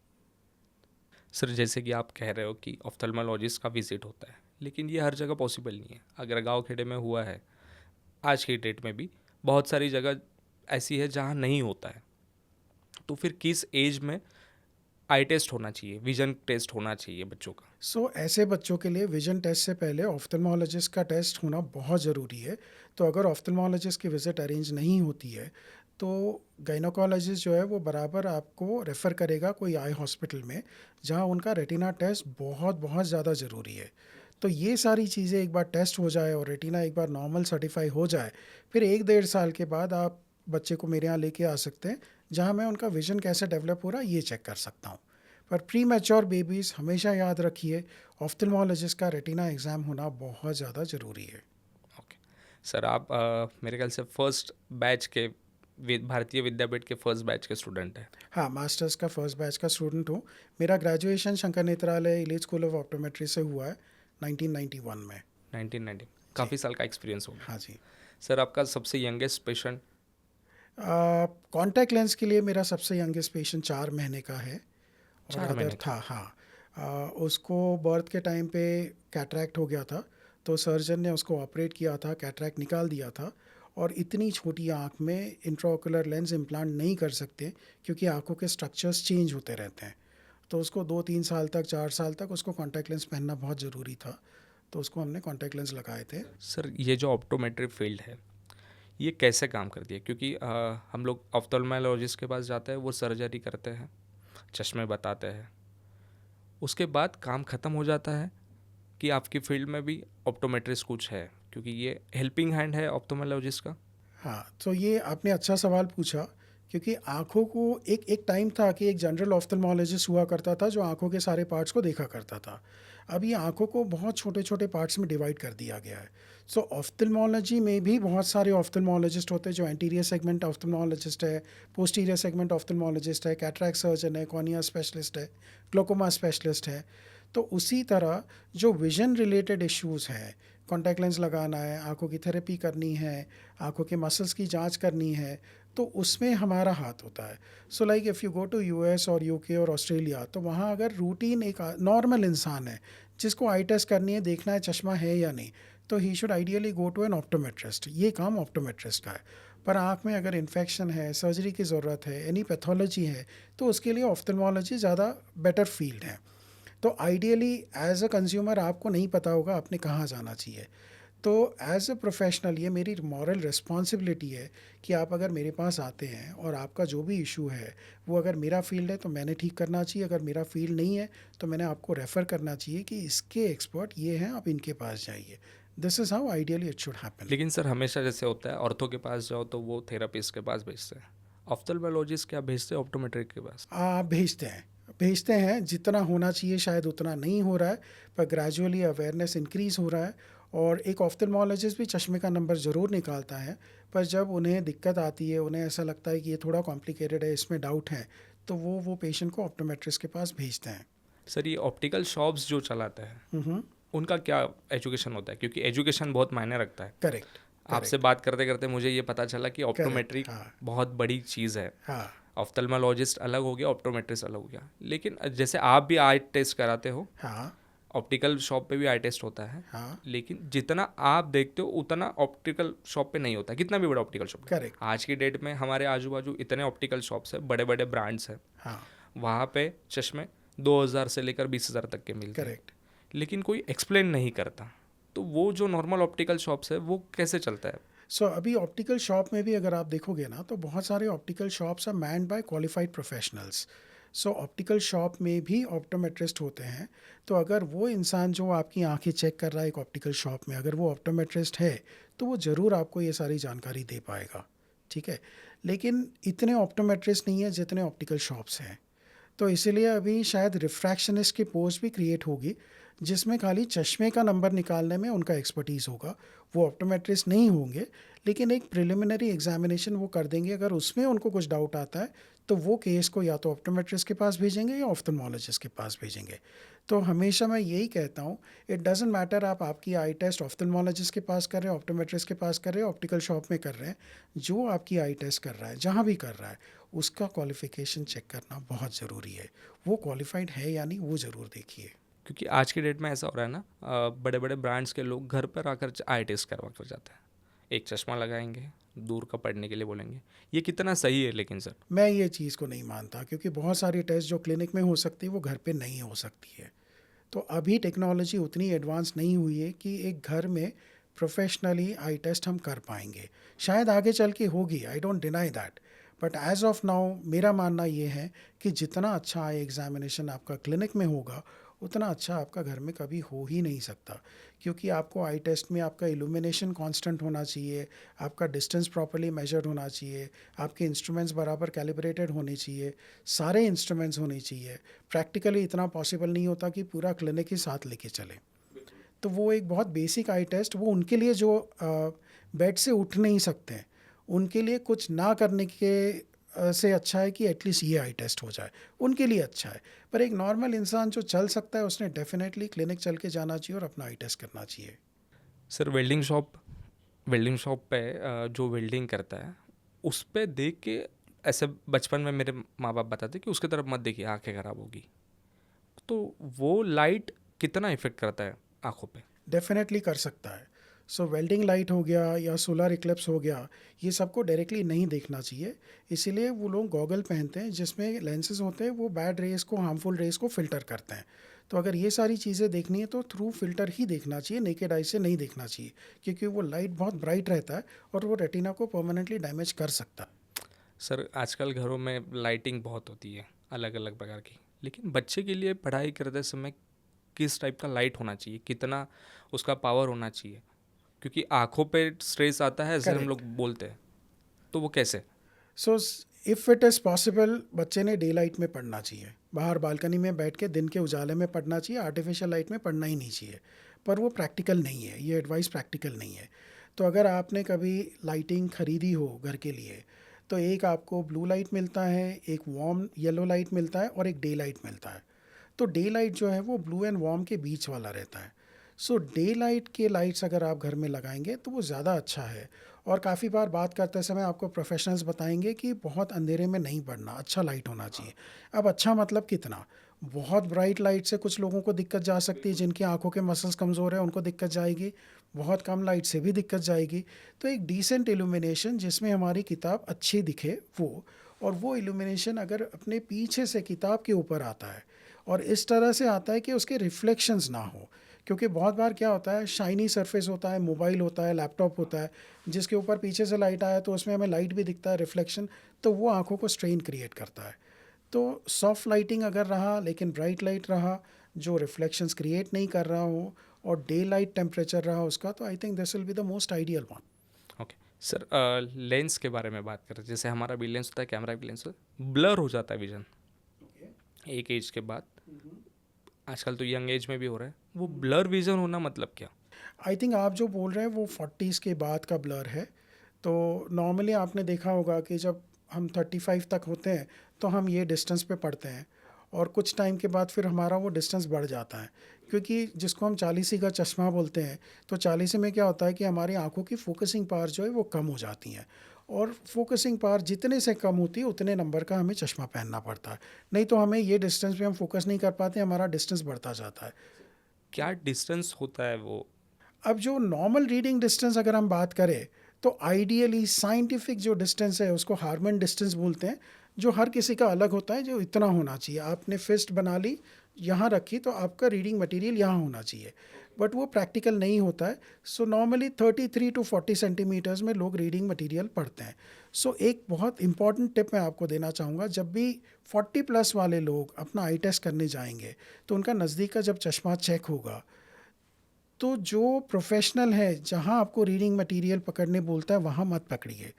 Sir जैसे कि आप कह रहे हो कि ऑफ्थल्मोलॉजिस्ट का विजिट होता है, लेकिन ये हर जगह पॉसिबल नहीं है। अगर गांव खेड़े में हुआ है, आज की डेट में भी बहुत सारी जगह ऐसी है जहां नहीं होता है। तो फिर किस एज में आई टेस्ट होना चाहिए, विजन टेस्ट होना चाहिए बच्चों का? ऐसे बच्चों के लिए विजन टेस्ट से पहले ऑफ्थल्मोलॉजिस्ट का टेस्ट होना बहुत ज़रूरी है। तो अगर ऑफ्थल्मोलॉजिस्ट की विज़िट अरेंज नहीं होती है, तो गाइनोकोलॉजिस्ट जो है वो बराबर आपको रेफ़र करेगा कोई आई हॉस्पिटल में, जहां उनका रेटिना टेस्ट बहुत बहुत ज़्यादा ज़रूरी है। तो ये सारी चीज़ें एक बार टेस्ट हो जाए और रेटिना एक बार नॉर्मल सर्टिफाई हो जाए, फिर 1-1.5 साल के बाद आप बच्चे को मेरे यहाँ लेके आ सकते हैं, जहाँ मैं उनका विज़न कैसे डेवलप हो रहा है ये चेक कर सकता हूँ। पर प्री मैच्योर बेबीज़ हमेशा याद रखिए, ऑफ्थल्मोलॉजिस्ट का रेटिना एग्ज़ाम होना बहुत ज़्यादा ज़रूरी है। ओके। सर आप मेरे ख्याल से फर्स्ट बैच के भारतीय विद्यापीठ के फर्स्ट बैच के स्टूडेंट हैं। हाँ, मास्टर्स का फर्स्ट बैच का स्टूडेंट हूँ। मेरा graduation Sankara Nethralaya elite school of optometry से हुआ है 1991 में। 1990, जी। काफ़ी साल का एक्सपीरियंस हो गया। हाँ जी। सर आपका सबसे यंगेस्ट पेशेंट? कॉन्टैक्ट लेंस के लिए मेरा सबसे यंगेस्ट पेशेंट 4 महीने का है। और 4 महीने अदर का? था, हाँ। उसको बर्थ के टाइम पे कैटरैक्ट हो गया था, तो सर्जन ने उसको ऑपरेट किया था, कैटरैक्ट निकाल दिया था। और इतनी छोटी आँख में इंट्राओकुलर लेंस इम्प्लांट नहीं कर सकते, क्योंकि आँखों के स्ट्रक्चर्स चेंज होते रहते हैं। तो उसको 2-3 साल तक, 4 साल तक उसको कॉन्टैक्ट लेंस पहनना बहुत ज़रूरी था, तो उसको हमने कॉन्टैक्ट लेंस लगाए थे। सर ये जो ऑप्टोमेट्री फील्ड है, ये कैसे काम करती है? क्योंकि हम लोग ऑफ्थल्मोलॉजिस्ट के पास जाते हैं, वो सर्जरी करते हैं, चश्मे बताते हैं, उसके बाद काम ख़त्म हो जाता है। कि आपकी फील्ड में भी ऑप्टोमेट्रिस्ट कुछ है, क्योंकि ये हेल्पिंग हैंड है ऑप्थल्मोलॉजिस्ट का? हाँ, तो ये आपने अच्छा सवाल पूछा, क्योंकि आँखों को एक एक टाइम था कि एक जनरल ऑफ्थल्मोलॉजिस्ट हुआ करता था जो आँखों के सारे पार्ट्स को देखा करता था। अब ये आँखों को बहुत छोटे-छोटे पार्ट्स में डिवाइड कर दिया गया है। सो ऑफ्थल्मोलॉजी में भी बहुत सारे ऑफ्थल्मोलॉजिस्ट होते हैं, जो एंटीरियर सेगमेंट ऑफ्थल्मोलॉजिस्ट है, पोस्टीरियर सेगमेंट ऑफ्थल्मोलॉजिस्ट है, कैटरैक्ट सर्जन है, कॉर्निया स्पेशलिस्ट है, ग्लोकोमा स्पेशलिस्ट है। तो उसी तरह जो विज़न रिलेटेड इश्यूज़ हैं, कॉन्टैक्ट लेंस लगाना है, आँखों की थेरेपी करनी है, आँखों के मसल्स की जांच करनी है, तो उसमें हमारा हाथ होता है। So like if you go to US और यूके और ऑस्ट्रेलिया, तो वहाँ अगर रूटीन एक नॉर्मल इंसान है जिसको आई टेस्ट करनी है, देखना है चश्मा है या नहीं, तो he should ideally go to an optometrist. ये काम ऑप्टोमेट्रिस्ट का है। पर आँख में अगर इन्फेक्शन है, सर्जरी की ज़रूरत है, एनी पैथोलॉजी है, तो उसके लिए ऑफ्थल्मोलॉजी ज़्यादा बेटर फील्ड है। तो आइडियली एज अ कंज्यूमर आपको नहीं पता होगा आपने कहाँ जाना चाहिए। तो एज अ प्रोफेशनल ये मेरी मॉरल रिस्पॉन्सिबिलिटी है कि आप अगर मेरे पास आते हैं और आपका जो भी इशू है वो अगर मेरा फील्ड है तो मैंने ठीक करना चाहिए, अगर मेरा फील्ड नहीं है तो मैंने आपको रेफ़र करना चाहिए कि इसके एक्सपर्ट ये हैं, आप इनके पास जाइए। This is how ideally it should happen. लेकिन सर हमेशा जैसे होता है, ऑर्थो के पास जाओ तो वो थेरापिस्ट के पास भेजते हैं, ऑफ्थल्मोलॉजिस्ट क्या भेजते हैं ऑप्टोमेट्रिक के पास? भेजते हैं, जितना होना चाहिए शायद उतना नहीं हो रहा है, पर ग्रेजुअली अवेयरनेस इंक्रीज़ हो रहा है। और एक ऑफ्थल्मोलॉजिस्ट भी चश्मे का नंबर ज़रूर निकालता है, पर जब उन्हें दिक्कत आती है, उन्हें ऐसा लगता है कि ये थोड़ा कॉम्प्लिकेटेड है, इसमें डाउट है, तो वो पेशेंट को ऑप्टोमेट्रिस्ट के पास भेजते हैं। सर ये ऑप्टिकल शॉप्स जो चलाते हैं, उनका क्या एजुकेशन होता है? क्योंकि एजुकेशन बहुत मायने रखता है। करेक्ट। आपसे बात करते करते मुझे ये पता चला कि करेक्ट। ऑप्टोमेट्रिक हाँ। बहुत बड़ी चीज़ है। हाँ। ऑफ्थल्मोलॉजिस्ट अलग हो गया, ऑप्टोमेट्रिस्ट अलग हो गया। लेकिन जैसे आप भी आई टेस्ट कराते हो, हाँ। ऑप्टिकल शॉप पे भी आई टेस्ट होता है, हाँ। लेकिन जितना आप देखते हो उतना ऑप्टिकल शॉप पे नहीं होता, कितना भी बड़ा ऑप्टिकल शॉप है। करेक्ट। आज की डेट में हमारे आजू बाजू इतने ऑप्टिकल शॉप्स है, बड़े बड़े ब्रांड्स हैं, हाँ। वहाँ पे चश्मे 2000 से लेकर 20,000 तक के मिलते हैं, करेक्ट। लेकिन कोई एक्सप्लेन नहीं करता। तो वो जो नॉर्मल ऑप्टिकल शॉप्स है वो कैसे चलता है? अभी ऑप्टिकल शॉप में भी अगर आप देखोगे ना, तो बहुत सारे optical shops are manned by qualified professionals. Optical shop में भी ऑप्टोमेट्रिस्ट होते हैं। तो अगर वो इंसान जो आपकी आंखें चेक कर रहा है एक ऑप्टिकल शॉप में, अगर वो ऑप्टोमेट्रिस्ट है, तो वो ज़रूर आपको ये सारी जानकारी दे पाएगा। ठीक है, लेकिन इतने ऑप्टोमेट्रिस्ट नहीं है जितने ऑप्टिकल शॉप्स हैं। तो इसीलिए अभी शायद रिफ्रैक्शनिस्ट की पोस्ट भी क्रिएट होगी, जिसमें खाली चश्मे का नंबर निकालने में उनका एक्सपर्टीज़ होगा। वो ऑप्टोमेट्रिस्ट नहीं होंगे, लेकिन एक प्रिलिमिनरी एग्जामिनेशन वो कर देंगे। अगर उसमें उनको कुछ डाउट आता है तो वो केस को या तो ऑप्टोमेट्रिस्ट के पास भेजेंगे या ऑफ्थल्मोलॉजिस्ट के पास भेजेंगे। तो हमेशा मैं यही कहता हूँ, इट डजेंट मैटर आप आपकी आई टेस्ट ऑफ्थल्मोलॉजिस्ट के पास कर रहे हैं, ऑप्टोमेट्रिस्ट के पास कर रहे हैं, ऑप्टिकल शॉप में कर रहे हैं, जो आपकी आई टेस्ट कर रहा है जहाँ भी कर रहा है उसका क्वालिफिकेशन चेक करना बहुत ज़रूरी है। वो क्वालिफाइड है या नहीं वो ज़रूर देखिए। क्योंकि आज के डेट में ऐसा हो रहा है ना, बड़े बड़े ब्रांड्स के लोग घर पर आकर आई टेस्ट करवा कर जाते हैं। एक चश्मा लगाएंगे, दूर का पढ़ने के लिए बोलेंगे। ये कितना सही है लेकिन सर? मैं ये चीज़ को नहीं मानता, क्योंकि बहुत सारी टेस्ट जो क्लिनिक में हो सकती है वो घर पे नहीं हो सकती है। तो अभी टेक्नोलॉजी उतनी एडवांस नहीं हुई है कि एक घर में प्रोफेशनली आई टेस्ट हम कर पाएंगे। शायद आगे चल के होगी, I don't deny that, but as of now मेरा मानना ये है कि जितना अच्छा आई एग्जामिनेशन आपका क्लिनिक में होगा उतना अच्छा आपका घर में कभी हो ही नहीं सकता। क्योंकि आपको आई टेस्ट में आपका इल्यूमिनेशन कांस्टेंट होना चाहिए, आपका डिस्टेंस प्रॉपर्ली मेजर्ड होना चाहिए, आपके इंस्ट्रूमेंट्स बराबर कैलिब्रेटेड होने चाहिए, सारे इंस्ट्रूमेंट्स होने चाहिए। प्रैक्टिकली इतना पॉसिबल नहीं होता कि पूरा क्लिनिक ही साथ लेके चले। तो वो एक बहुत बेसिक आई टेस्ट, वो उनके लिए जो बेड से उठ नहीं सकते हैं उनके लिए कुछ ना करने के से अच्छा है कि एटलीस्ट ये आई टेस्ट हो जाए, उनके लिए अच्छा है। पर एक नॉर्मल इंसान जो चल सकता है उसने डेफिनेटली क्लिनिक चल के जाना चाहिए और अपना आई टेस्ट करना चाहिए। सर वेल्डिंग शॉप पे जो वेल्डिंग करता है उस पे देख के, ऐसे बचपन में मेरे माँ बाप बताते कि उसकी तरफ मत देखिए, आंखें ख़राब होगी। तो वो लाइट कितना इफेक्ट करता है आंखों पे? डेफिनेटली कर सकता है। सो वेल्डिंग लाइट हो गया या सोलर इक्लिप्स हो गया, ये सबको डायरेक्टली नहीं देखना चाहिए। इसीलिए वो लोग गॉगल पहनते हैं जिसमें लेंसेज होते हैं, वो बैड रेस को, हार्मफुल रेस को फ़िल्टर करते हैं। तो अगर ये सारी चीज़ें देखनी है तो थ्रू फिल्टर ही देखना चाहिए, नेकेड आई से नहीं देखना चाहिए, क्योंकि वो लाइट बहुत ब्राइट रहता है और वो रेटिना को परमानेंटली डैमेज कर सकता है। सर आजकल घरों में लाइटिंग बहुत होती है अलग अलग प्रकार की, लेकिन बच्चे के लिए पढ़ाई करते समय किस टाइप का लाइट होना चाहिए, कितना उसका पावर होना चाहिए? क्योंकि आंखों पे स्ट्रेस आता है ऐसे हम लोग करेक्ट। बोलते हैं, तो वो कैसे? So if it is possible बच्चे ने डे लाइट में पढ़ना चाहिए, बाहर बालकनी में बैठ के दिन के उजाले में पढ़ना चाहिए, आर्टिफिशियल लाइट में पढ़ना ही नहीं चाहिए। पर वो प्रैक्टिकल नहीं है, ये एडवाइस प्रैक्टिकल नहीं है। तो अगर आपने कभी लाइटिंग ख़रीदी हो घर के लिए, तो एक आपको ब्लू लाइट मिलता है, एक वार्म येलो लाइट मिलता है और एक डे लाइट मिलता है। तो डे लाइट जो है वो ब्लू एंड वार्म के बीच वाला रहता है। सो डे लाइट के लाइट्स अगर आप घर में लगाएंगे तो वो ज़्यादा अच्छा है। और काफ़ी बार बात करते समय आपको प्रोफेशनल्स बताएंगे कि बहुत अंधेरे में नहीं पड़ना, अच्छा लाइट होना चाहिए। अब अच्छा मतलब कितना? बहुत ब्राइट लाइट से कुछ लोगों को दिक्कत जा सकती है, जिनकी आंखों के मसल्स कमज़ोर है उनको दिक्कत जाएगी। बहुत कम लाइट से भी दिक्कत जाएगी। तो एक डिसेंट इल्यूमिनेशन जिसमें हमारी किताब अच्छी दिखे वो, और वो इल्यूमिनेशन अगर अपने पीछे से किताब के ऊपर आता है और इस तरह से आता है कि उसके रिफ्लेक्शंस ना हो। क्योंकि बहुत बार क्या होता है, शाइनी सरफेस होता है, मोबाइल होता है, लैपटॉप होता है, जिसके ऊपर पीछे से लाइट आया तो उसमें हमें लाइट भी दिखता है, रिफ्लेक्शन, तो वो आंखों को स्ट्रेन क्रिएट करता है। तो सॉफ्ट लाइटिंग अगर रहा लेकिन ब्राइट लाइट रहा जो रिफ्लेक्शंस क्रिएट नहीं कर रहा हो और डे लाइट टेम्परेचर रहा उसका, तो I think this will be the most ideal one. Okay sir, lens के बारे में बात करें, जैसे हमारा भी लेंस होता है, कैमरा भी लेंस होता है, ब्लर हो जाता है विजन एक एज के बाद। आजकल तो यंग एज में भी हो रहा है, वो ब्लर विजन होना मतलब क्या? आई थिंक आप जो बोल रहे हैं वो 40s के बाद का ब्लर है। तो नॉर्मली आपने देखा होगा कि जब हम 35 तक होते हैं तो हम ये डिस्टेंस पे पढ़ते हैं और कुछ टाइम के बाद फिर हमारा वो डिस्टेंस बढ़ जाता है, क्योंकि जिसको हम 40 का चश्मा बोलते हैं, तो 40 में क्या होता है कि हमारी आंखों की फोकसिंग पावर जो है वो कम हो जाती हैं। और फोकसिंग पावर जितने से कम होती है उतने नंबर का हमें चश्मा पहनना पड़ता है, नहीं तो हमें ये डिस्टेंस पे हम फोकस नहीं कर पाते, हमारा डिस्टेंस बढ़ता जाता है। क्या डिस्टेंस होता है वो? अब जो नॉर्मल रीडिंग डिस्टेंस अगर हम बात करें तो आइडियली साइंटिफिक जो डिस्टेंस है उसको हार्मन डिस्टेंस बोलते हैं, जो हर किसी का अलग होता है, जो इतना होना चाहिए। आपने फिस्ट बना ली, यहाँ रखी, तो आपका रीडिंग मटेरियल यहाँ होना चाहिए, बट वो प्रैक्टिकल नहीं होता है। सो नॉर्मली 33 to 40 सेंटीमीटर्स में लोग रीडिंग मटेरियल पढ़ते हैं। सो एक बहुत इंपॉर्टेंट टिप मैं आपको देना चाहूँगा, जब भी 40+ वाले लोग अपना आई टेस्ट करने जाएंगे तो उनका नज़दीक का जब चश्मा चेक होगा तो जो प्रोफेशनल है जहाँ आपको रीडिंग मटेरियल पकड़ने बोलता है वहाँ मत पकड़िए,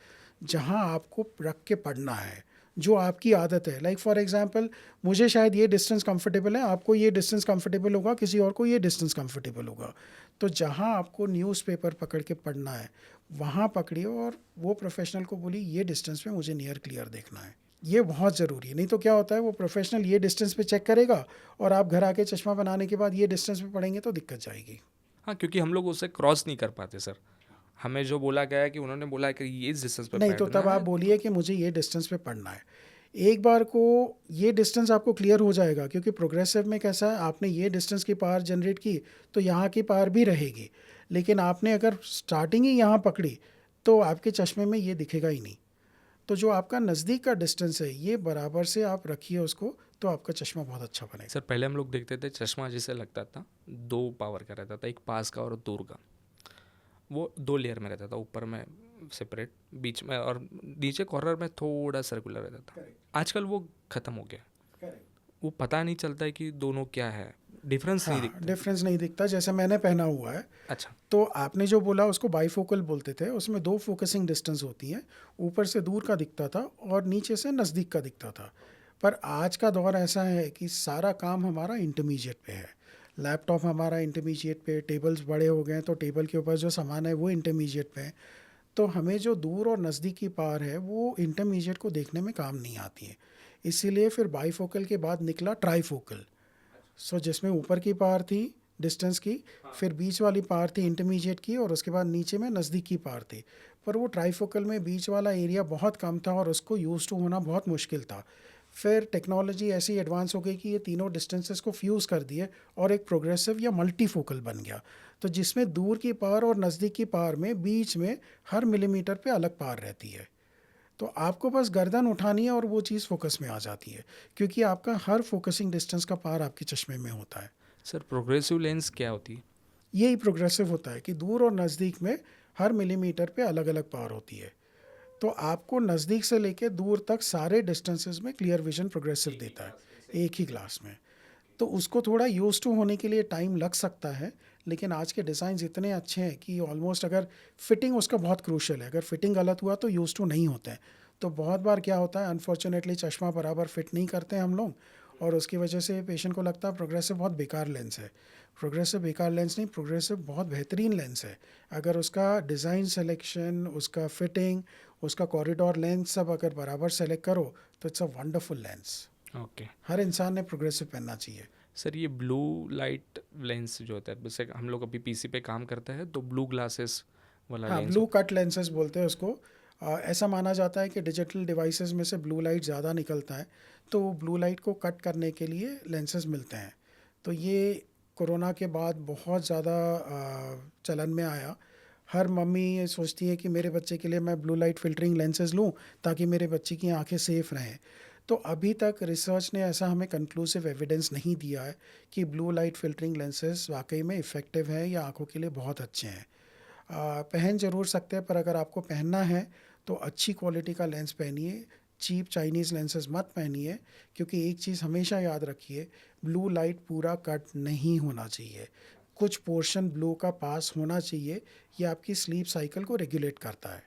जहाँ आपको रख के पढ़ना है, जो आपकी आदत है। लाइक फॉर एग्जांपल, मुझे शायद ये डिस्टेंस कंफर्टेबल है, आपको ये डिस्टेंस कंफर्टेबल होगा, किसी और को ये डिस्टेंस कंफर्टेबल होगा। तो जहाँ आपको न्यूज़पेपर पकड़ के पढ़ना है, वहाँ पकड़िए और वो प्रोफेशनल को बोलिए ये डिस्टेंस पे मुझे नियर क्लियर देखना है। ये बहुत ज़रूरी है, नहीं तो क्या होता है, वो प्रोफेशनल ये डिस्टेंस पे चेक करेगा और आप घर आके चश्मा बनाने के बाद ये डिस्टेंस पे पढ़ेंगे तो दिक्कत जाएगी। हाँ, क्योंकि हम लोग उसे क्रॉस नहीं कर पाते सर। हमें जो बोला गया है कि उन्होंने बोला है कि ये इस डिस्टेंस पे नहीं तो पढ़ना तब आप है, बोलिए कि मुझे ये डिस्टेंस पे पढ़ना है। एक बार को ये डिस्टेंस आपको क्लियर हो जाएगा, क्योंकि प्रोग्रेसिव में कैसा है, आपने ये डिस्टेंस की पावर जनरेट की तो यहाँ की पावर भी रहेगी, लेकिन आपने अगर स्टार्टिंग ही यहाँ पकड़ी तो आपके चश्मे में ये दिखेगा ही नहीं। तो जो आपका नज़दीक का डिस्टेंस है ये बराबर से आप रखिए उसको, तो आपका चश्मा बहुत अच्छा बनेगा। सर पहले हम लोग देखते थे चश्मा जिसे लगता था 2 पावर का रहता था, एक पास का और दूर का। वो 2 लेयर में रहता था, ऊपर में सेपरेट, बीच में और नीचे कॉर्नर में थोड़ा सर्कुलर रहता था। आजकल वो ख़त्म हो गया। वो पता नहीं चलता है कि दोनों क्या है, डिफरेंस नहीं हाँ, दिखता। डिफरेंस नहीं दिखता। जैसे मैंने पहना हुआ है, अच्छा, तो आपने जो बोला उसको बाईफोकल बोलते थे, उसमें 2 फोकसिंग डिस्टेंस होती हैं, ऊपर से दूर का दिखता था और नीचे से नज़दीक का दिखता था। पर आज का दौर ऐसा है कि सारा काम हमारा इंटरमीडिएट पे है। लैपटॉप हमारा इंटरमीडिएट पे, टेबल्स बड़े हो गए हैं तो टेबल के ऊपर जो सामान है वो इंटरमीडिएट पे है। तो हमें जो दूर और नज़दीक की पार है वो इंटरमीडिएट को देखने में काम नहीं आती है। इसीलिए फिर बाईफोकल के बाद निकला ट्राईफोकल। सो जिसमें ऊपर की पार थी डिस्टेंस की, फिर बीच वाली पार थी इंटरमीडिएट की, और उसके बाद नीचे में नज़दीक की पार थी। पर वो ट्राईफोकल में बीच वाला एरिया बहुत कम था और उसको यूज़ टू होना बहुत मुश्किल था। फिर टेक्नोलॉजी ऐसी एडवांस हो गई कि ये तीनों डिस्टेंसेस को फ्यूज़ कर दिए और एक प्रोग्रेसिव या मल्टीफोकल बन गया। तो जिसमें दूर की पार और नज़दीक की पार में बीच में हर मिलीमीटर पे अलग पार रहती है। तो आपको बस गर्दन उठानी है और वो चीज़ फोकस में आ जाती है, क्योंकि आपका हर फोकसिंग डिस्टेंस का पार आपके चश्मे में होता है। सर प्रोग्रेसिव लेंस क्या होती है? यही प्रोग्रेसिव होता है कि दूर और नज़दीक में हर मिलीमीटर पे अलग अलग पावर होती है। तो आपको नज़दीक से लेके दूर तक सारे डिस्टेंसेस में क्लियर विजन प्रोग्रेसिव देता है एक ही ग्लास में। तो उसको थोड़ा यूज टू होने के लिए टाइम लग सकता है, लेकिन आज के डिज़ाइन इतने अच्छे हैं कि ऑलमोस्ट, अगर फिटिंग उसका बहुत क्रूशल है, अगर फिटिंग गलत हुआ तो यूज टू नहीं होते हैं। तो बहुत बार क्या होता है, अनफॉर्चुनेटली चश्मा बराबर फिट नहीं करते हम लोग, और उसकी वजह से पेशेंट को लगता है प्रोग्रेसिव बहुत बेकार लेंस है। प्रोग्रेसिव बेकार लेंस नहीं, प्रोग्रेसिव बहुत बेहतरीन लेंस है। अगर उसका डिज़ाइन सिलेक्शन, उसका फिटिंग, उसका कॉरिडोर लेंस सब अगर बराबर सेलेक्ट करो तो it's a wonderful lens. Okay. हर इंसान ने प्रोग्रेसिव पहनना चाहिए। सर ये ब्लू लाइट लेंस जो होता है, जैसे हम लोग अभी पीसी पे काम करते हैं तो ब्लू ग्लासेस वाला हाँ, लेंस ब्लू होता कट लेंसेज बोलते हैं उसको। ऐसा माना जाता है कि डिजिटल डिवाइसेस में से ब्लू लाइट ज़्यादा निकलता है, तो ब्लू लाइट को कट करने के लिए लेंसेज मिलते हैं। तो ये कोरोना के बाद बहुत ज़्यादा चलन में आया। हर मम्मी ये सोचती है कि मेरे बच्चे के लिए मैं ब्लू लाइट फ़िल्टरिंग लेंसेज लूँ ताकि मेरे बच्चे की आंखें सेफ़ रहें। तो अभी तक रिसर्च ने ऐसा हमें कंक्लूसिव एविडेंस नहीं दिया है कि ब्लू लाइट फ़िल्टरिंग लेंसेज वाकई में इफ़ेक्टिव हैं या आंखों के लिए बहुत अच्छे हैं। पहन ज़रूर सकते हैं, पर अगर आपको पहनना है तो अच्छी क्वालिटी का लेंस पहनिए। चीप चाइनीज़ लेंसेज मत पहनिए, क्योंकि एक चीज़ हमेशा याद रखिए, ब्लू लाइट पूरा कट नहीं होना चाहिए। कुछ पोर्शन ब्लू का पास होना चाहिए, ये आपकी स्लीप साइकिल को रेगुलेट करता है।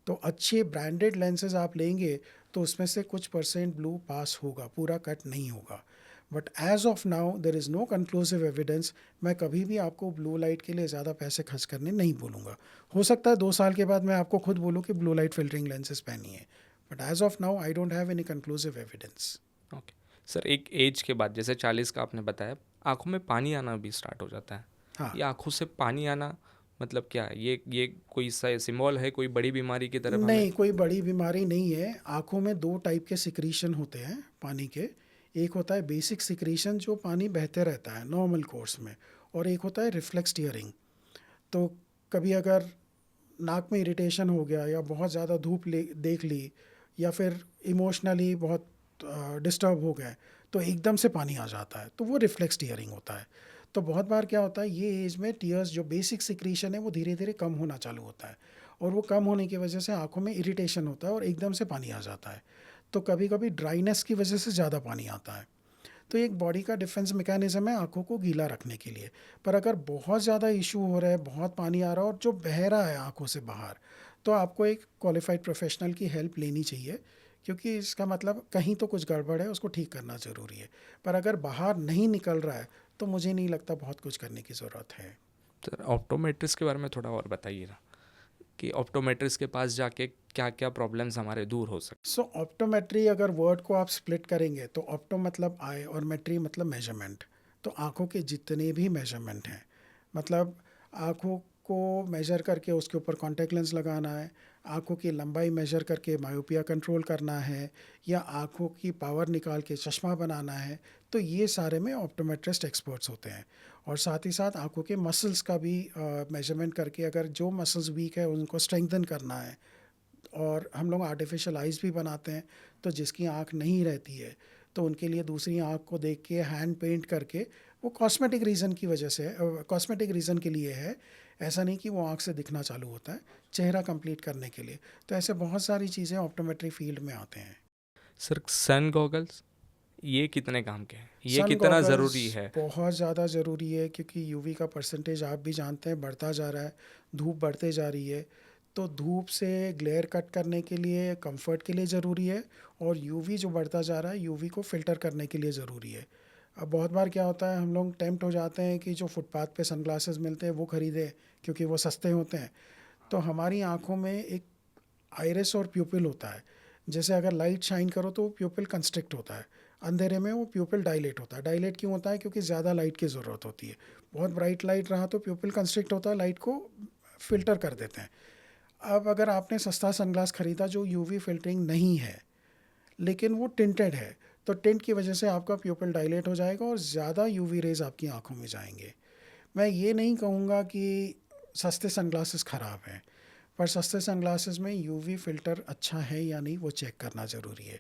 तो अच्छे ब्रांडेड लेंसेज आप लेंगे तो उसमें से कुछ परसेंट ब्लू पास होगा, पूरा कट नहीं होगा। But as of now there is no conclusive evidence. मैं कभी भी आपको ब्लू लाइट के लिए ज़्यादा पैसे खर्च करने नहीं बोलूँगा। हो सकता है 2 साल के बाद मैं आपको खुद बोलूँ कि ब्लू लाइट फिल्टरिंग लेंसेज पहनिए, but as of now I don't have any conclusive evidence. है। ओके। सर एक एज के बाद, जैसे 40 का आपने बताया, आंखों में पानी आना भी स्टार्ट हो जाता है। हाँ, ये आंखों से पानी आना मतलब क्या है? ये कोई सिंबल है, कोई बड़ी बीमारी की तरफ हमें? नहीं, कोई बड़ी बीमारी नहीं है। आँखों में 2 टाइप के सिक्रीशन होते हैं पानी के। एक होता है बेसिक सिक्रीशन जो पानी बहते रहता है नॉर्मल कोर्स में, और एक होता है रिफ्लेक्स टीयरिंग। तो कभी अगर नाक में इरिटेशन हो गया या बहुत ज़्यादा धूप ले देख ली, या फिर इमोशनली बहुत डिस्टर्ब हो गए, तो एकदम से पानी आ जाता है, तो वो रिफ्लेक्स टीयरिंग होता है। तो बहुत बार क्या होता है, ये एज में टीयर्स जो बेसिक सिक्रीशन है वो धीरे धीरे कम होना चालू होता है, और वो कम होने की वजह से आंखों में इरिटेशन होता है और एकदम से पानी आ जाता है। तो कभी कभी ड्राइनेस की वजह से ज़्यादा पानी आता है। तो एक बॉडी का डिफेंस मैकेनिज्म है आंखों को गीला रखने के लिए। पर अगर बहुत ज़्यादा इशू हो रहा है, बहुत पानी आ रहा है और जो बह रहा है आंखों से बाहर, तो आपको एक क्वालिफाइड प्रोफेशनल की हेल्प लेनी चाहिए, क्योंकि इसका मतलब कहीं तो कुछ गड़बड़ है, उसको ठीक करना ज़रूरी है। पर अगर बाहर नहीं निकल रहा है तो मुझे नहीं लगता बहुत कुछ करने की ज़रूरत है। सर ऑप्टोमेट्रिस्ट के बारे में थोड़ा और बताइए ना, कि ऑप्टोमेट्रिस्ट के पास जाके क्या क्या प्रॉब्लम्स हमारे दूर हो सकते। सो ऑप्टोमेट्री अगर वर्ड को आप स्प्लिट करेंगे तो ऑप्टो मतलब आई और मेट्री मतलब मेजरमेंट। तो आँखों के जितने भी मेजरमेंट हैं, मतलब आँखों को मेजर करके उसके ऊपर कॉन्टैक्ट लेंस लगाना है, आँखों की लंबाई मेजर करके मायोपिया कंट्रोल करना है, या आँखों की पावर निकाल के चश्मा बनाना है, तो ये सारे में ऑप्टोमेट्रिस्ट एक्सपर्ट्स होते हैं। और साथ ही साथ आँखों के मसल्स का भी मेजरमेंट करके अगर जो मसल्स वीक है उनको स्ट्रेंथन करना है। और हम लोग आर्टिफिशियल आइज़ भी बनाते हैं, तो जिसकी आँख नहीं रहती है तो उनके लिए दूसरी आँख को देख के हैंड पेंट करके, वो कॉस्मेटिक रीज़न की वजह से, कॉस्मेटिक रीज़न के लिए है, ऐसा नहीं कि वो आँख से दिखना चालू होता है, चेहरा कंप्लीट करने के लिए। तो ऐसे बहुत सारी चीज़ें ऑप्टोमेट्री फील्ड में आते हैं। सर सन गॉगल्स ये कितने काम के हैं, ये सन कितना गॉगल्स ज़रूरी है? बहुत ज़्यादा ज़रूरी है, क्योंकि यूवी का परसेंटेज आप भी जानते हैं बढ़ता जा रहा है, धूप बढ़ते जा रही है। तो धूप से ग्लेयर कट करने के लिए, कंफर्ट के लिए ज़रूरी है, और यूवी जो बढ़ता जा रहा है यूवी को फ़िल्टर करने के लिए ज़रूरी है। अब बहुत बार क्या होता है, हम लोग टेम्प्ट हो जाते हैं कि जो फुटपाथ पे सनग्लासेस मिलते हैं वो ख़रीदें क्योंकि वो सस्ते होते हैं। तो हमारी आँखों में एक आइरिस और प्यूपिल होता है। जैसे अगर लाइट शाइन करो तो वो प्यूपिल कंस्ट्रिक्ट होता है, अंधेरे में वो प्यूपिल डायलेट होता है। डायलेट क्यों होता है? क्योंकि ज़्यादा लाइट की ज़रूरत होती है। बहुत ब्राइट लाइट रहा तो प्यूपिल कंस्ट्रिक्ट होता है, लाइट को फ़िल्टर कर देते हैं। अब अगर आपने सस्ता सनग्लास ख़रीदा जो यूवी फ़िल्टरिंग नहीं है लेकिन वो टिंटेड है, तो टिंट की वजह से आपका प्यूपिल डायलेट हो जाएगा और ज़्यादा यूवी रेज़ आपकी आँखों में जाएंगे। मैं ये नहीं कहूँगा कि सस्ते सनग्लासेस ख़राब हैं, पर सस्ते सनग्लासेस में यूवी फ़िल्टर अच्छा है या नहीं वो चेक करना ज़रूरी है।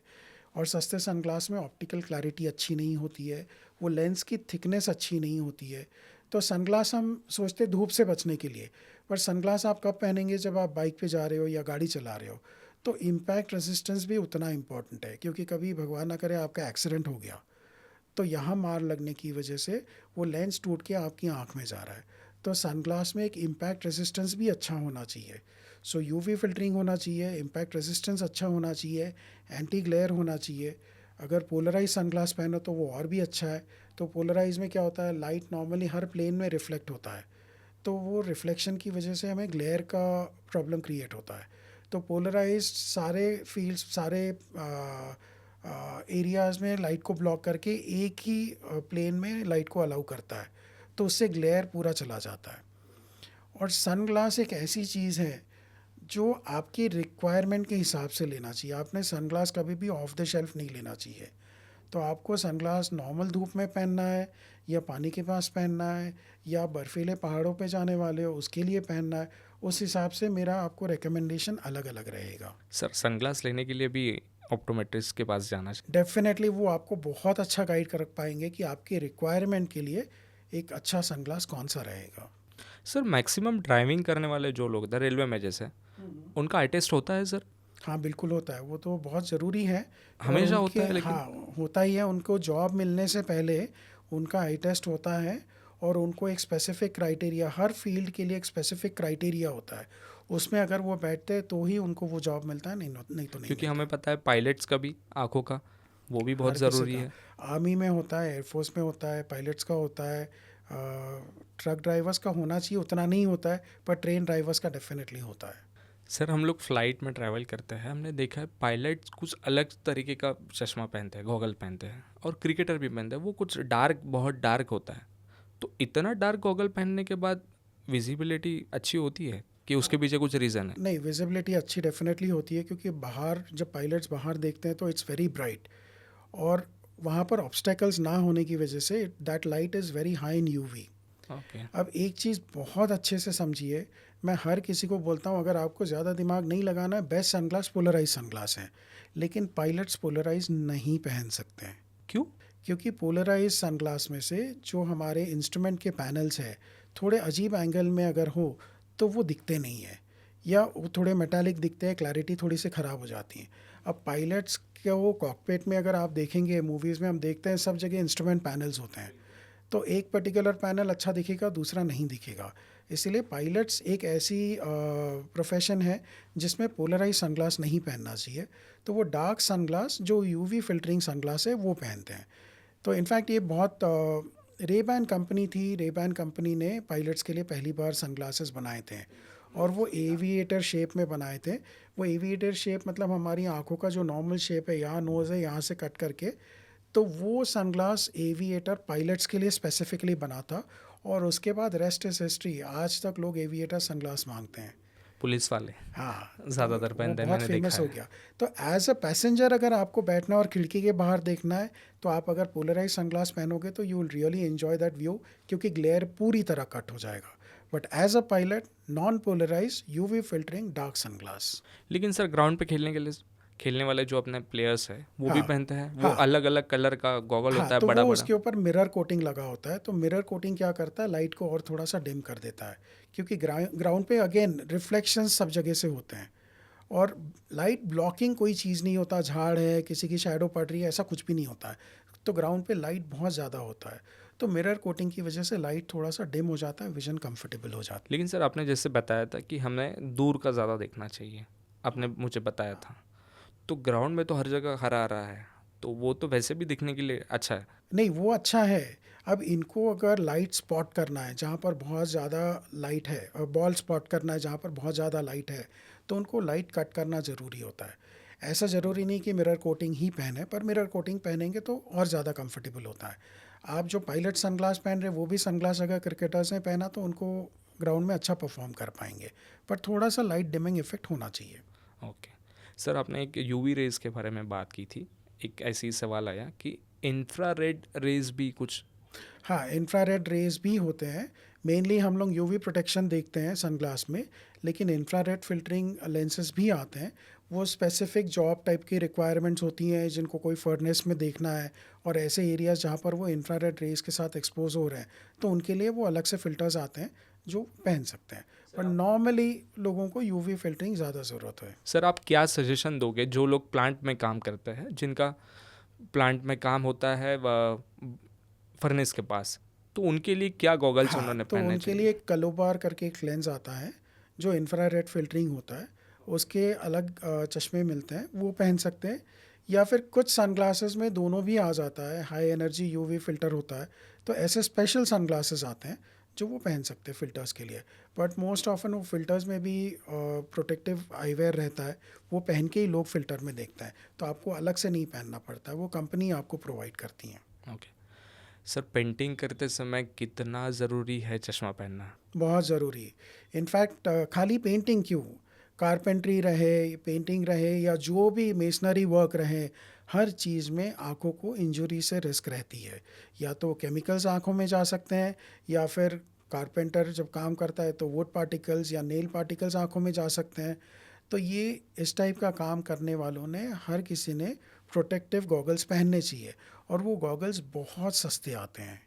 और सस्ते सनग्लास में ऑप्टिकल क्लैरिटी अच्छी नहीं होती है, वो लेंस की थिकनेस अच्छी नहीं होती है। तो सनग्लास हम सोचते धूप से बचने के लिए, पर सनग्लास आप कब पहनेंगे? जब आप बाइक पे जा रहे हो या गाड़ी चला रहे हो। तो इम्पैक्ट रेजिस्टेंस भी उतना इम्पॉर्टेंट है, क्योंकि कभी भगवान ना करे आपका एक्सीडेंट हो गया तो यहाँ मार लगने की वजह से वो लेंस टूट के आपकी आँख में जा रहा है। तो सनग्लास में एक इम्पैक्ट रेजिस्टेंस भी अच्छा होना चाहिए। सो यूवी फ़िल्टरिंग होना चाहिए, इम्पैक्ट रेजिस्टेंस अच्छा होना चाहिए, एंटी ग्लेयर होना चाहिए। अगर पोलराइज सनग्लास पहनो तो वो और भी अच्छा है। तो पोलराइज में क्या होता है, लाइट नॉर्मली हर प्लेन में रिफ्लेक्ट होता है, तो वो रिफ्लेक्शन की वजह से हमें ग्लेयर का प्रॉब्लम क्रिएट होता है। तो पोलराइज सारे फील्ड्स, सारे एरियाज़ में लाइट को ब्लॉक करके एक ही प्लेन में लाइट को अलाउ करता है, तो उससे ग्लेयर पूरा चला जाता है। और सन ग्लास एक ऐसी चीज़ है जो आपकी रिक्वायरमेंट के हिसाब से लेना चाहिए। आपने सन ग्लास कभी भी ऑफ द शेल्फ नहीं लेना चाहिए। तो आपको सनग्लास नॉर्मल धूप में पहनना है, या पानी के पास पहनना है, या बर्फीले पहाड़ों पे जाने वाले हो उसके लिए पहनना है, उस हिसाब से मेरा आपको रिकमेंडेशन अलग अलग रहेगा। सर सनग्लास लेने के लिए भी ऑप्टोमेट्रिस्ट के पास जाना चाहिए? डेफिनेटली वो आपको बहुत अच्छा गाइड कर पाएंगे कि आपकी रिक्वायरमेंट के लिए एक अच्छा सनग्लास कौन सा रहेगा। सर मैक्सिमम ड्राइविंग करने वाले जो लोग थे रेलवे में जैसे, उनका आई टेस्ट होता है सर? हाँ बिल्कुल होता है, वो तो बहुत ज़रूरी है। और हमेशा उनके, होता है लेकिन? हाँ होता ही है, उनको जॉब मिलने से पहले उनका आई टेस्ट होता है। और उनको एक स्पेसिफिक क्राइटेरिया, हर फील्ड के लिए एक स्पेसिफिक क्राइटेरिया होता है, उसमें अगर वो बैठते हैं तो ही उनको वो जॉब मिलता है, नहीं तो नहीं क्योंकि मिलता। हमें पता है पायलट्स का भी आँखों का वो भी बहुत हर किसी ज़रूरी का, है। आर्मी में होता है, एयरफोर्स में होता है, पायलट्स का होता है, ट्रक ड्राइवर्स का होना चाहिए, उतना नहीं होता है, पर ट्रेन ड्राइवर्स का डेफिनेटली होता है। सर हम लोग फ्लाइट में ट्रैवल करते हैं, हमने देखा है पायलट्स कुछ अलग तरीके का चश्मा पहनते हैं, गॉगल पहनते हैं, और क्रिकेटर भी पहनते हैं, वो कुछ डार्क, बहुत डार्क होता है। तो इतना डार्क गॉगल पहनने के बाद विजिबिलिटी अच्छी होती है कि उसके पीछे कुछ रीज़न है? नहीं, विजिबिलिटी अच्छी डेफिनेटली होती है, क्योंकि बाहर जब पायलट्स बाहर देखते हैं तो इट्स वेरी ब्राइट, और वहाँ पर ऑब्स्टेकल्स ना होने की वजह say that light is very high in UV. Okay. अब एक चीज़ बहुत अच्छे से समझिए, मैं हर किसी को बोलता हूँ अगर आपको ज़्यादा दिमाग नहीं लगाना है, बेस्ट सनग्लास पोलराइज सनग्लास है, लेकिन पायलट्स पोलराइज नहीं पहन सकते हैं। क्यों? क्योंकि पोलराइज सनग्लास में से जो हमारे इंस्ट्रूमेंट के पैनल्स हैं, थोड़े अजीब एंगल में अगर हो तो वो दिखते नहीं है, या वो थोड़े मेटालिक दिखते हैं, क्लैरिटी थोड़ी सी ख़राब हो जाती है। अब पायलट्स के वो कॉकपिट में अगर आप देखेंगे, मूवीज़ में हम देखते हैं सब जगह इंस्ट्रूमेंट पैनल्स होते हैं, तो एक पर्टिकुलर पैनल अच्छा दिखेगा, दूसरा नहीं दिखेगा। इसीलिए पायलट्स एक ऐसी प्रोफेशन है जिसमें पोलराइज सनग्लास नहीं पहनना चाहिए। तो वो डार्क सनग्लास जो यूवी फिल्टरिंग सनग्लास है वो पहनते हैं। तो इनफैक्ट ये बहुत रेबैन कंपनी थी, रेबैन कंपनी ने पायलट्स के लिए पहली बार सनग्लासेस बनाए थे और वो एविएटर शेप में बनाए थे। वो एविएटर शेप मतलब हमारी आंखों का जो नॉर्मल शेप है, यहाँ नोज़ है, यहाँ से कट करके, तो वो सनग्लास एविएटर पायलट्स के लिए स्पेसिफिकली बना था। और उसके बाद रेस्ट इज हिस्ट्री, आज तक लोग एविएटर सनग्लास मांगते हैं। पुलिस वाले हाँ, तो ज़्यादातर वो पहनते हैं, बहुत मैंने देखा फेमस हो है। गया। तो एज अ पैसेंजर अगर आपको बैठना और खिड़की के बाहर देखना है, तो आप अगर पोलराइज सनग्लास पहनोगे तो you will really enjoy that view, क्योंकि ग्लेयर पूरी तरह कट हो जाएगा। But as a pilot, non polarise UV filtering dark sunglass. लेकिन सर ग्राउंड पे खेलने के लिए खेलने वाले जो अपने प्लेयर्स हैं वो भी हाँ, पहनते हैं, वो हाँ, अलग अलग कलर का गॉगल हाँ, होता है तो बड़ा वो बड़ा। उसके ऊपर मिरर कोटिंग लगा होता है। तो मिरर कोटिंग क्या करता है, लाइट को और थोड़ा सा डिम कर देता है, क्योंकि ग्राउंड पे अगेन रिफ्लेक्शन सब जगह से होते हैं। और लाइट ब्लॉकिंग कोई चीज़ नहीं होता, झाड़ है, किसी की शैडो पड़ रही है, ऐसा कुछ भी नहीं होता है। तो ग्राउंड पे लाइट बहुत ज़्यादा होता है, तो मिरर कोटिंग की वजह से लाइट थोड़ा सा डिम हो जाता है, विजन कंफर्टेबल हो जाता लेकिन सर आपने जैसे बताया था कि हमें दूर का ज़्यादा देखना चाहिए, आपने मुझे बताया था, तो ग्राउंड में तो हर जगह हरा रहा है, तो वो तो वैसे भी दिखने के लिए अच्छा है। है। नहीं, वो अच्छा है। अब इनको अगर लाइट स्पॉट करना है जहाँ पर बहुत ज़्यादा लाइट है, और बॉल स्पॉट करना है जहाँ पर बहुत ज़्यादा लाइट है, तो उनको लाइट कट करना ज़रूरी होता है। ऐसा ज़रूरी नहीं कि मिरर कोटिंग ही पहने, पर मिरर कोटिंग पहनेंगे तो और ज़्यादा कंफर्टेबल होता है। आप जो पायलट सनग्लास पहन रहे हैं, वो भी सनग्लास अगर क्रिकेटर्स ने पहना तो उनको ग्राउंड में अच्छा परफॉर्म कर पाएंगे। पर थोड़ा सा लाइट डिमिंग इफेक्ट होना चाहिए। ओके। सर आपने एक यूवी रेज के बारे में बात की थी, एक ऐसी सवाल आया कि इंफ्रारेड रेज भी कुछ। हाँ, इंफ्रारेड रेज भी होते हैं। मेनली हम लोग यूवी प्रोटेक्शन देखते हैं सनग्लास में, लेकिन इंफ्रारेड फिल्टरिंग लेंसेज भी आते हैं। वो स्पेसिफिक जॉब टाइप की रिक्वायरमेंट्स होती हैं, जिनको कोई फर्नेस में देखना है और ऐसे एरियाज जहाँ पर वो इंफ्रारेड रेज के साथ एक्सपोज हो रहे हैं, तो उनके लिए वो अलग से फ़िल्टर्स आते हैं जो पहन सकते हैं। पर नॉर्मली लोगों को यूवी फिल्टरिंग ज़्यादा ज़रूरत है। सर आप क्या सजेशन दोगे जो लोग प्लांट में काम करते हैं, जिनका प्लांट में काम होता है फर्नेस के पास, तो उनके लिए क्या गॉगल्स हाँ, उन्होंने तो पहनने उनके चाहिए? लिए एक कलोबार करके एक लेंस आता है जो इंफ्रारेड फिल्टरिंग होता है। उसके अलग चश्मे मिलते हैं, वो पहन सकते हैं। या फिर कुछ सनग्लासेस में दोनों भी आ जाता है, हाई एनर्जी यूवी फिल्टर होता है। तो ऐसे स्पेशल सनग्लासेस आते हैं जो वो पहन सकते हैं फ़िल्टर्स के लिए। बट मोस्ट ऑफन वो फ़िल्टर्स में भी प्रोटेक्टिव आईवेयर रहता है, वो पहन के ही लोग फ़िल्टर में देखते हैं। तो आपको अलग से नहीं पहनना पड़ता है, वो कंपनी आपको प्रोवाइड करती हैं। ओके। सर पेंटिंग करते समय कितना ज़रूरी है चश्मा पहनना? बहुत ज़रूरी। इनफैक्ट खाली पेंटिंग क्यों, कारपेंट्री रहे, पेंटिंग रहे, या जो भी मेसनरी वर्क रहे, हर चीज़ में आँखों को इंजरी से रिस्क रहती है। या तो केमिकल्स आँखों में जा सकते हैं, या फिर कारपेंटर जब काम करता है तो वुड पार्टिकल्स या नेल पार्टिकल्स आँखों में जा सकते हैं। तो ये इस टाइप का काम करने वालों ने, हर किसी ने प्रोटेक्टिव गॉगल्स पहनने चाहिए। और वो गॉगल्स बहुत सस्ते आते हैं,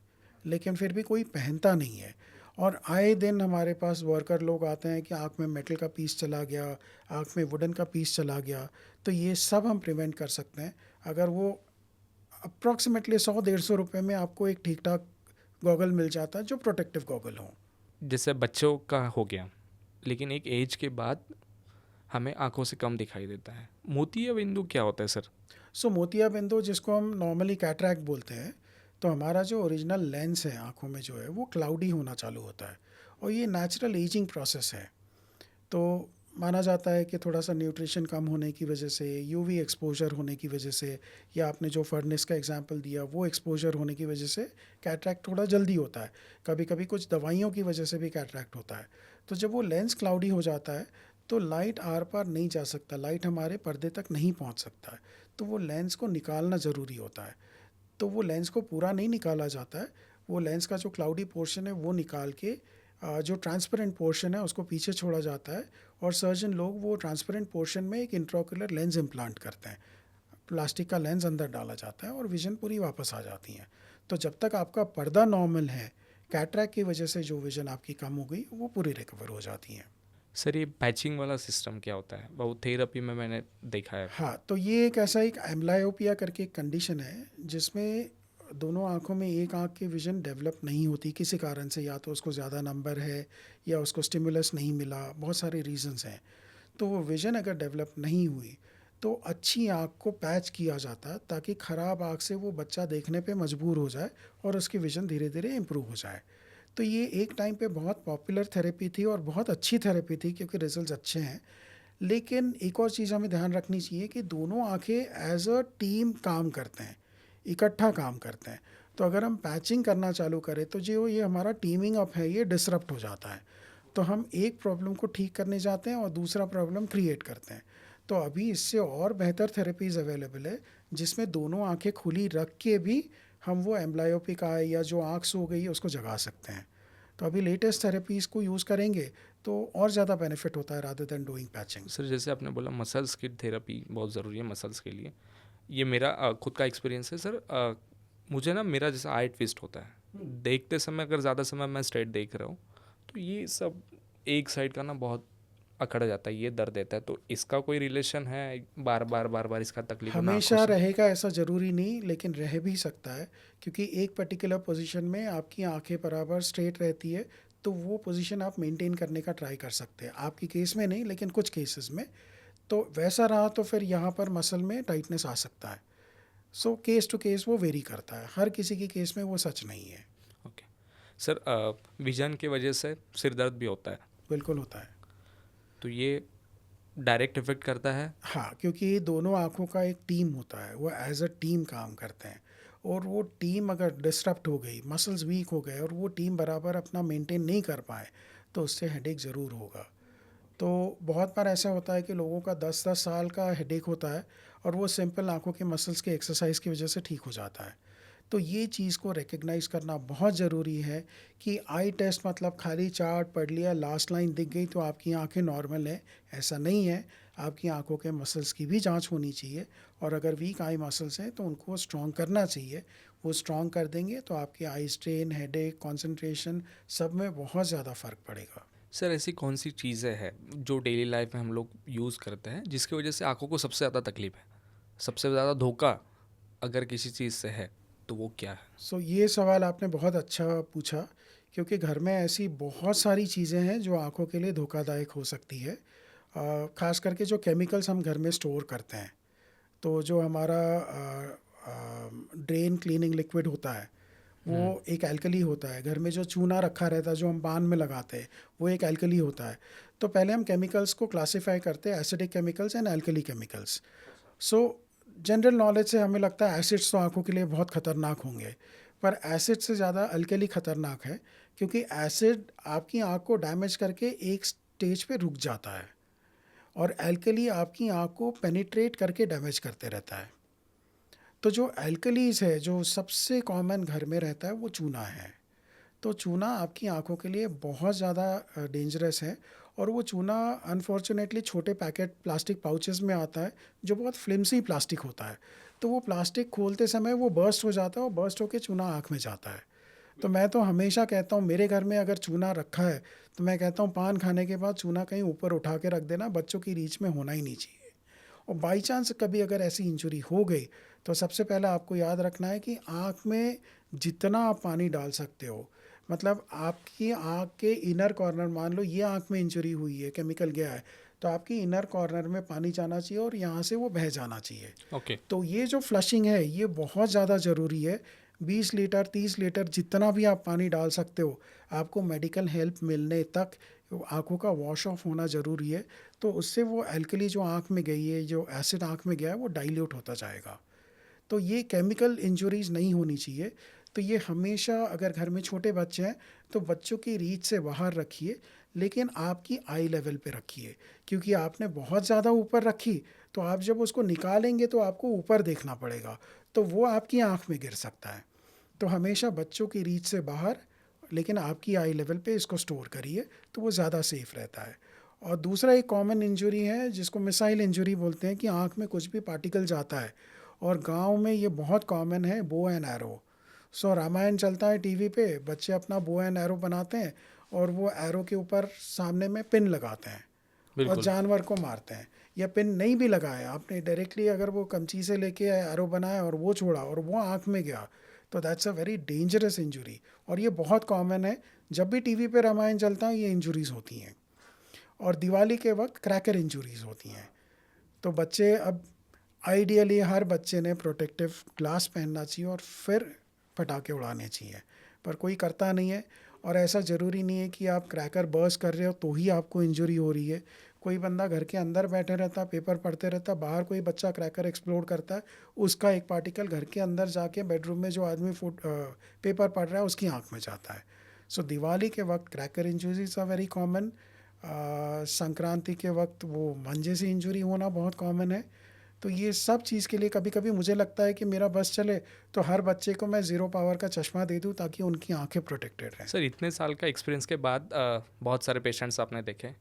लेकिन फिर भी कोई पहनता नहीं है। और आए दिन हमारे पास वर्कर लोग आते हैं कि आँख में मेटल का पीस चला गया, आँख में वुडन का पीस चला गया। तो ये सब हम प्रिवेंट कर सकते हैं अगर वो अप्रॉक्सीमेटली 100-150 रुपये में आपको एक ठीक ठाक गॉगल मिल जाता है जो प्रोटेक्टिव गॉगल हो। जैसे बच्चों का हो गया, लेकिन एक एज के बाद हमें आंखों से कम दिखाई देता है, मोतिया बिंदु क्या होता है सर? सो मोतिया बिंदु, जिसको हम नॉर्मली कैटरैक्ट बोलते हैं, तो हमारा जो ओरिजिनल लेंस है आँखों में जो है वो क्लाउडी होना चालू होता है। और ये नेचुरल एजिंग प्रोसेस है। तो माना जाता है कि थोड़ा सा न्यूट्रिशन कम होने की वजह से, यूवी एक्सपोजर होने की वजह से, या आपने जो फर्नेस का एग्जांपल दिया वो एक्सपोजर होने की वजह से कैटरैक्ट थोड़ा जल्दी होता है। कभी कभी कुछ दवाइयों की वजह से भी कैटरैक्ट होता है। तो जब वो लेंस क्लाउडी हो जाता है तो लाइट आर पार नहीं जा सकता, लाइट हमारे पर्दे तक नहीं पहुंच सकता है। तो वो लेंस को निकालना ज़रूरी होता है। तो वो लेंस को पूरा नहीं निकाला जाता है, वो लेंस का जो क्लाउडी पोर्शन है वो निकाल के जो ट्रांसपेरेंट पोर्शन है उसको पीछे छोड़ा जाता है। और सर्जन लोग वो ट्रांसपेरेंट पोर्शन में एक इंट्राओक्यूलर लेंस इम्प्लांट करते हैं, प्लास्टिक का लेंस अंदर डाला जाता है और विजन पूरी वापस आ जाती है। तो जब तक आपका पर्दा नॉर्मल है, कैटरैक्ट की वजह से जो विजन आपकी कम हो गई वो पूरी रिकवर हो जाती है। सर ये पैचिंग वाला सिस्टम क्या होता है? वो थेरेपी में मैंने देखा है। हाँ, तो ये एक ऐसा एक एम्ब्लायोपिया करके एक कंडीशन है जिसमें दोनों आँखों में एक आँख की विज़न डेवलप नहीं होती किसी कारण से, या तो उसको ज़्यादा नंबर है या उसको स्टिमुलस नहीं मिला, बहुत सारे रीज़न्स हैं। तो वो विज़न अगर डेवलप नहीं हुई तो अच्छी आँख को पैच किया जाता है ताकि ख़राब आँख से वो बच्चा देखने पे मजबूर हो जाए और उसकी विज़न धीरे धीरे इम्प्रूव हो जाए। तो ये एक टाइम पे बहुत पॉपुलर थेरेपी थी और बहुत अच्छी थेरेपी थी क्योंकि रिजल्ट्स अच्छे हैं। लेकिन एक और चीज़ हमें ध्यान रखनी चाहिए कि दोनों आँखें एज अ टीम काम करते हैं, इकट्ठा काम करते हैं। तो अगर हम पैचिंग करना चालू करें तो जो ये हमारा टीमिंग अप है ये डिसरप्ट हो जाता है। तो हम एक प्रॉब्लम को ठीक करने जाते हैं और दूसरा प्रॉब्लम क्रिएट करते हैं। तो अभी इससे और बेहतर थेरेपीज़ अवेलेबल है जिसमें दोनों आँखें खुली रख के भी हम वो एम्ब्लायोपिक आई या जो आँख सो गई है उसको जगा सकते हैं। तो अभी लेटेस्ट थेरेपीज़ को यूज़ करेंगे तो और ज़्यादा बेनिफिट होता है rather than doing patching. Sir जैसे आपने बोला मसल्स की थेरेपी बहुत ज़रूरी है मसल्स के लिए, ये मेरा खुद का एक्सपीरियंस है सर। मुझे ना मेरा जैसा आई ट्विस्ट होता है, देखते समय अगर ज़्यादा समय मैं स्ट्रेट देख रहा हूँ तो ये सब एक साइड का ना बहुत अकड़ जाता है, ये दर्द देता है। तो इसका कोई रिलेशन है, बार बार इसका तकलीफ होना आँखों हमेशा से? रहेगा ऐसा ज़रूरी नहीं, लेकिन रह भी सकता है क्योंकि एक पर्टिकुलर पोजीशन में आपकी आंखें बराबर स्ट्रेट रहती है, तो वो पोजीशन आप मेंटेन करने का ट्राई कर सकते हैं। आपकी केस में नहीं, लेकिन कुछ केसेस में। तो वैसा रहा तो फिर यहाँ पर मसल में टाइटनेस आ सकता है। सो केस टू केस वो वेरी करता है, हर किसी की केस में वो सच नहीं है। ओके सर, विजन की वजह से सिर दर्द भी होता है, बिल्कुल होता है। तो ये डायरेक्ट इफेक्ट करता है? हाँ, क्योंकि दोनों आँखों का एक टीम होता है, वो एज अ टीम काम करते हैं। और वो टीम अगर डिस्टर्ब हो गई, मसल्स वीक हो गए और वो टीम बराबर अपना मेंटेन नहीं कर पाए तो उससे हेडेक ज़रूर होगा। तो बहुत बार ऐसा होता है कि लोगों का 10-10 साल का हेडेक होता है और वो सिंपल आँखों के मसल्स के एक्सरसाइज की वजह से ठीक हो जाता है। तो ये चीज़ को रिकग्नाइज़ करना बहुत ज़रूरी है कि आई टेस्ट मतलब खाली चार्ट पढ़ लिया, लास्ट लाइन दिख गई तो आपकी आंखें नॉर्मल हैं, ऐसा नहीं है। आपकी आंखों के मसल्स की भी जांच होनी चाहिए और अगर वीक आई मसल्स हैं तो उनको स्ट्रॉन्ग करना चाहिए। वो स्ट्रॉन्ग कर देंगे तो आपकी आई स्ट्रेन, हेडेक, कंसंट्रेशन सब में बहुत ज़्यादा फ़र्क पड़ेगा। सर ऐसी कौन सी चीज़ें हैं जो डेली लाइफ में हम लोग यूज़ करते हैं जिसकी वजह से आंखों को सबसे ज़्यादा तकलीफ है, सबसे ज़्यादा धोखा अगर किसी चीज़ से है तो वो क्या है? सो ये सवाल आपने बहुत अच्छा पूछा क्योंकि घर में ऐसी बहुत सारी चीज़ें हैं जो आंखों के लिए धोखादायक हो सकती है। ख़ास करके जो केमिकल्स हम घर में स्टोर करते हैं, तो जो हमारा ड्रेन क्लीनिंग लिक्विड होता है वो एक एल्कली होता है। घर में जो चूना रखा रहता है जो हम पान में लगाते हैं वो एक एल्कली होता है। तो पहले हम केमिकल्स को क्लासिफाई करते हैं acidic chemicals and alkali chemicals. So general knowledge से हमें लगता है एसिड्स तो आंखों के लिए बहुत ख़तरनाक होंगे, पर एसिड से ज़्यादा अल्कली ख़तरनाक है क्योंकि एसिड आपकी आंख को डैमेज करके एक स्टेज पे रुक जाता है और एल्कली आपकी आंख को पेनिट्रेट करके डैमेज करते रहता है। तो जो एल्कलीज है जो सबसे कॉमन घर में रहता है वो चूना है। तो चूना आपकी आंखों के लिए बहुत ज़्यादा डेंजरस है और वो चूना अनफॉर्चुनेटली छोटे पैकेट प्लास्टिक पाउचेस में आता है जो बहुत फ्लिम्सी प्लास्टिक होता है। तो वो प्लास्टिक खोलते समय वो बर्स्ट हो जाता है और बर्स्ट होकर चूना आँख में जाता है। तो मैं तो हमेशा कहता हूँ मेरे घर में अगर चूना रखा है तो मैं कहता हूँ पान खाने के बाद चूना कहीं ऊपर उठा के रख देना, बच्चों की रीच में होना ही नहीं चाहिए। और बाई चांस कभी अगर ऐसी इंजरी हो गई तो सबसे पहले आपको याद रखना है कि आँख में जितना आप पानी डाल सकते हो, मतलब आपकी आँख के इनर कॉर्नर, मान लो ये आँख में इंजरी हुई है, केमिकल गया है, तो आपकी इनर कॉर्नर में पानी जाना चाहिए और यहाँ से वो बह जाना चाहिए। ओके। तो ये जो फ्लशिंग है ये बहुत ज़्यादा ज़रूरी है। 20 लीटर 30 लीटर जितना भी आप पानी डाल सकते हो, आपको मेडिकल हेल्प मिलने तक आँखों का वॉश ऑफ होना ज़रूरी है। तो उससे वो एल्कली जो आँख में गई है, जो एसिड आँख में गया है, वो डाइल्यूट होता जाएगा। तो ये केमिकल इंजरीज नहीं होनी चाहिए। तो ये हमेशा अगर घर में छोटे बच्चे हैं तो बच्चों की रीच से बाहर रखिए, लेकिन आपकी आई लेवल पे रखिए क्योंकि आपने बहुत ज़्यादा ऊपर रखी तो आप जब उसको निकालेंगे तो आपको ऊपर देखना पड़ेगा, तो वो आपकी आँख में गिर सकता है। तो हमेशा बच्चों की रीच से बाहर, लेकिन आपकी आई लेवल पे इसको स्टोर करिए तो वो ज़्यादा सेफ रहता है। और दूसरा एक कॉमन इंजरी है जिसको मिसाइल इंजरी बोलते हैं कि आँख में कुछ भी पार्टिकल जाता है, और गांव में ये बहुत कॉमन है, बो एंड एरो। सो रामायण चलता है टीवी पे, बच्चे अपना बो एंड एरो बनाते हैं और वो एरो के ऊपर सामने में पिन लगाते हैं और बिल्कुल। जानवर को मारते हैं। या पिन नहीं भी लगाया आपने, डायरेक्टली अगर वो कमची से लेके एरो बनाया और वो छोड़ा और वो आँख में गया तो that's a very dangerous injury, और ये बहुत कॉमन है। जब भी टीवी पे रामायण चलता है ये इंजरीज होती हैं, और दिवाली के वक्त क्रैकर इंजरीज होती हैं। तो बच्चे अब आइडियली हर बच्चे ने प्रोटेक्टिव ग्लास पहनना चाहिए और फिर पटाखे उड़ाने चाहिए, पर कोई करता नहीं है। और ऐसा ज़रूरी नहीं है कि आप क्रैकर बर्स्ट कर रहे हो तो ही आपको इंजरी हो रही है। कोई बंदा घर के अंदर बैठे रहता, पेपर पढ़ते रहता, बाहर कोई बच्चा क्रैकर एक्सप्लोड करता है, उसका एक पार्टिकल घर के अंदर जाके बेडरूम में जो आदमी पेपर पढ़ रहा है उसकी आँख में जाता है। सो दिवाली के वक्त cracker injuries are very common. Sankranti के वक्त वो मंजे से इंजरी होना बहुत कॉमन है। तो ये सब चीज़ के लिए कभी कभी मुझे लगता है कि मेरा बस चले तो हर बच्चे को मैं ज़ीरो पावर का चश्मा दे दूं ताकि उनकी आंखें प्रोटेक्टेड रहें। सर इतने साल का एक्सपीरियंस के बाद बहुत सारे पेशेंट्स आपने देखे,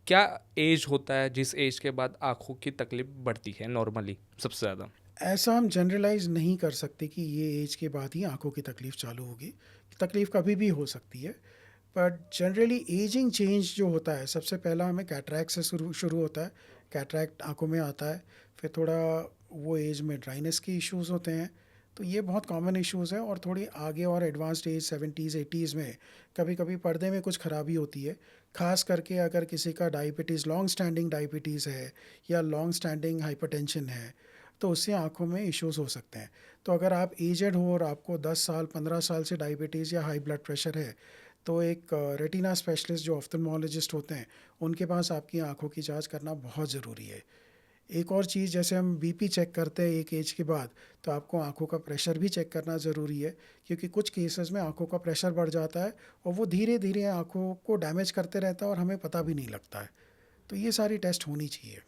क्या एज होता है जिस एज के बाद आँखों की तकलीफ बढ़ती है नॉर्मली सबसे ज़्यादा? ऐसा हम जनरलाइज नहीं कर सकते कि ये एज के बाद ही आंखों की तकलीफ़ चालू होगी। तकलीफ़ कभी भी हो सकती है, बट जनरली एजिंग चेंज जो होता है सबसे पहला हमें कैटरैक्ट से शुरू होता है। कैटरैक्ट आंखों में आता है, फिर थोड़ा वो एज में ड्राइनेस के इश्यूज़ होते हैं। तो ये बहुत कॉमन इश्यूज़ है, और थोड़ी आगे और एडवांस्ड एज 70s 80s में कभी कभी पर्दे में कुछ ख़राबी होती है। ख़ास करके अगर किसी का डायबिटीज़, लॉन्ग स्टैंडिंग डायबिटीज़ है या लॉन्ग स्टैंडिंग हाइपरटेंशन है, तो उससे आँखों में इश्यूज़ हो सकते हैं। तो अगर आप एजेड हो और आपको 10 साल 15 साल से डायबिटीज़ या हाई ब्लड प्रेशर है, तो एक रेटिना स्पेशलिस्ट जो ऑफ्थल्मोलॉजिस्ट होते हैं उनके पास आपकी आँखों की जांच करना बहुत ज़रूरी है। एक और चीज़, जैसे हम बीपी चेक करते हैं एक एज के बाद, तो आपको आँखों का प्रेशर भी चेक करना ज़रूरी है, क्योंकि कुछ केसेस में आँखों का प्रेशर बढ़ जाता है और वो धीरे धीरे आँखों को डैमेज करते रहता है और हमें पता भी नहीं लगता है। तो ये सारी टेस्ट होनी चाहिए।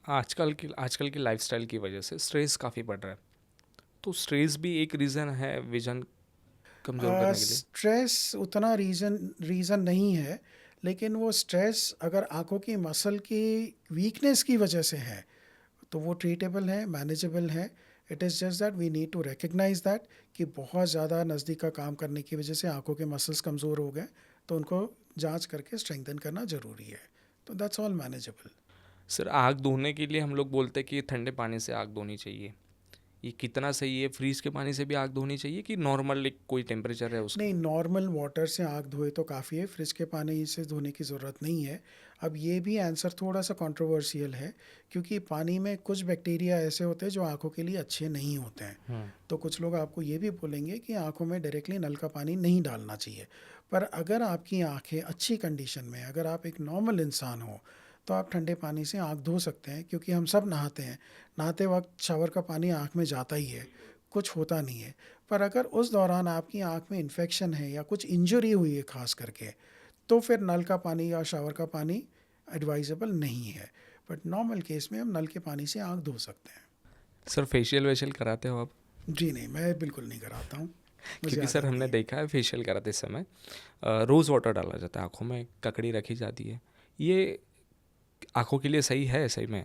आजकल की लाइफस्टाइल की वजह से स्ट्रेस काफ़ी बढ़ रहा है, तो स्ट्रेस भी एक रीज़न है विजन कमज़ोर करने के लिए? स्ट्रेस उतना रीज़न नहीं है, लेकिन वो स्ट्रेस अगर आँखों की मसल की वीकनेस की वजह से है तो वो ट्रीटेबल है, मैनेजेबल है। It is just that we need to recognise that कि बहुत ज़्यादा नज़दीक का काम करने की वजह से आँखों के मसल्स कमज़ोर हो गए, तो उनको जांच करके स्ट्रेंथन करना ज़रूरी है। तो दैट्स ऑल मैनेजेबल। सर आँख धोने के लिए हम लोग बोलते हैं कि ठंडे पानी से आँख धोनी चाहिए, ये कितना सही है? फ्रीज के पानी से भी आँख धोनी चाहिए कि नॉर्मल एक कोई टेम्परेचर है उसका? नहीं, नॉर्मल वाटर से आँख धोए तो काफ़ी है, फ्रिज के पानी से धोने की ज़रूरत नहीं है। अब ये भी आंसर थोड़ा सा कंट्रोवर्शियल है, क्योंकि पानी में कुछ बैक्टीरिया ऐसे होते हैं जो आँखों के लिए अच्छे नहीं होते हैं। तो कुछ लोग आपको ये भी बोलेंगे कि आँखों में डायरेक्टली नल का पानी नहीं डालना चाहिए। पर अगर आपकी आँखें अच्छी कंडीशन में, अगर आप एक नॉर्मल इंसान हो, तो आप ठंडे पानी से आँख धो सकते हैं, क्योंकि हम सब नहाते हैं, नहाते वक्त शावर का पानी आँख में जाता ही है, कुछ होता नहीं है। पर अगर उस दौरान आपकी आँख में इन्फेक्शन है या कुछ इंजरी हुई है खास करके, तो फिर नल का पानी या शावर का पानी एडवाइजेबल नहीं है। बट नॉर्मल केस में हम नल के पानी से आँख धो सकते हैं। सर फेशियल वेशियल कराते हो आप? जी नहीं, मैं बिल्कुल नहीं कराता हूँ, मुझे क्योंकि सर आदत हमने नहीं है। देखा है फेशियल कराते समय रोज़ वाटर डाला जाता है आँखों में, ककड़ी रखी जाती है, ये आँखों के लिए सही है सही में?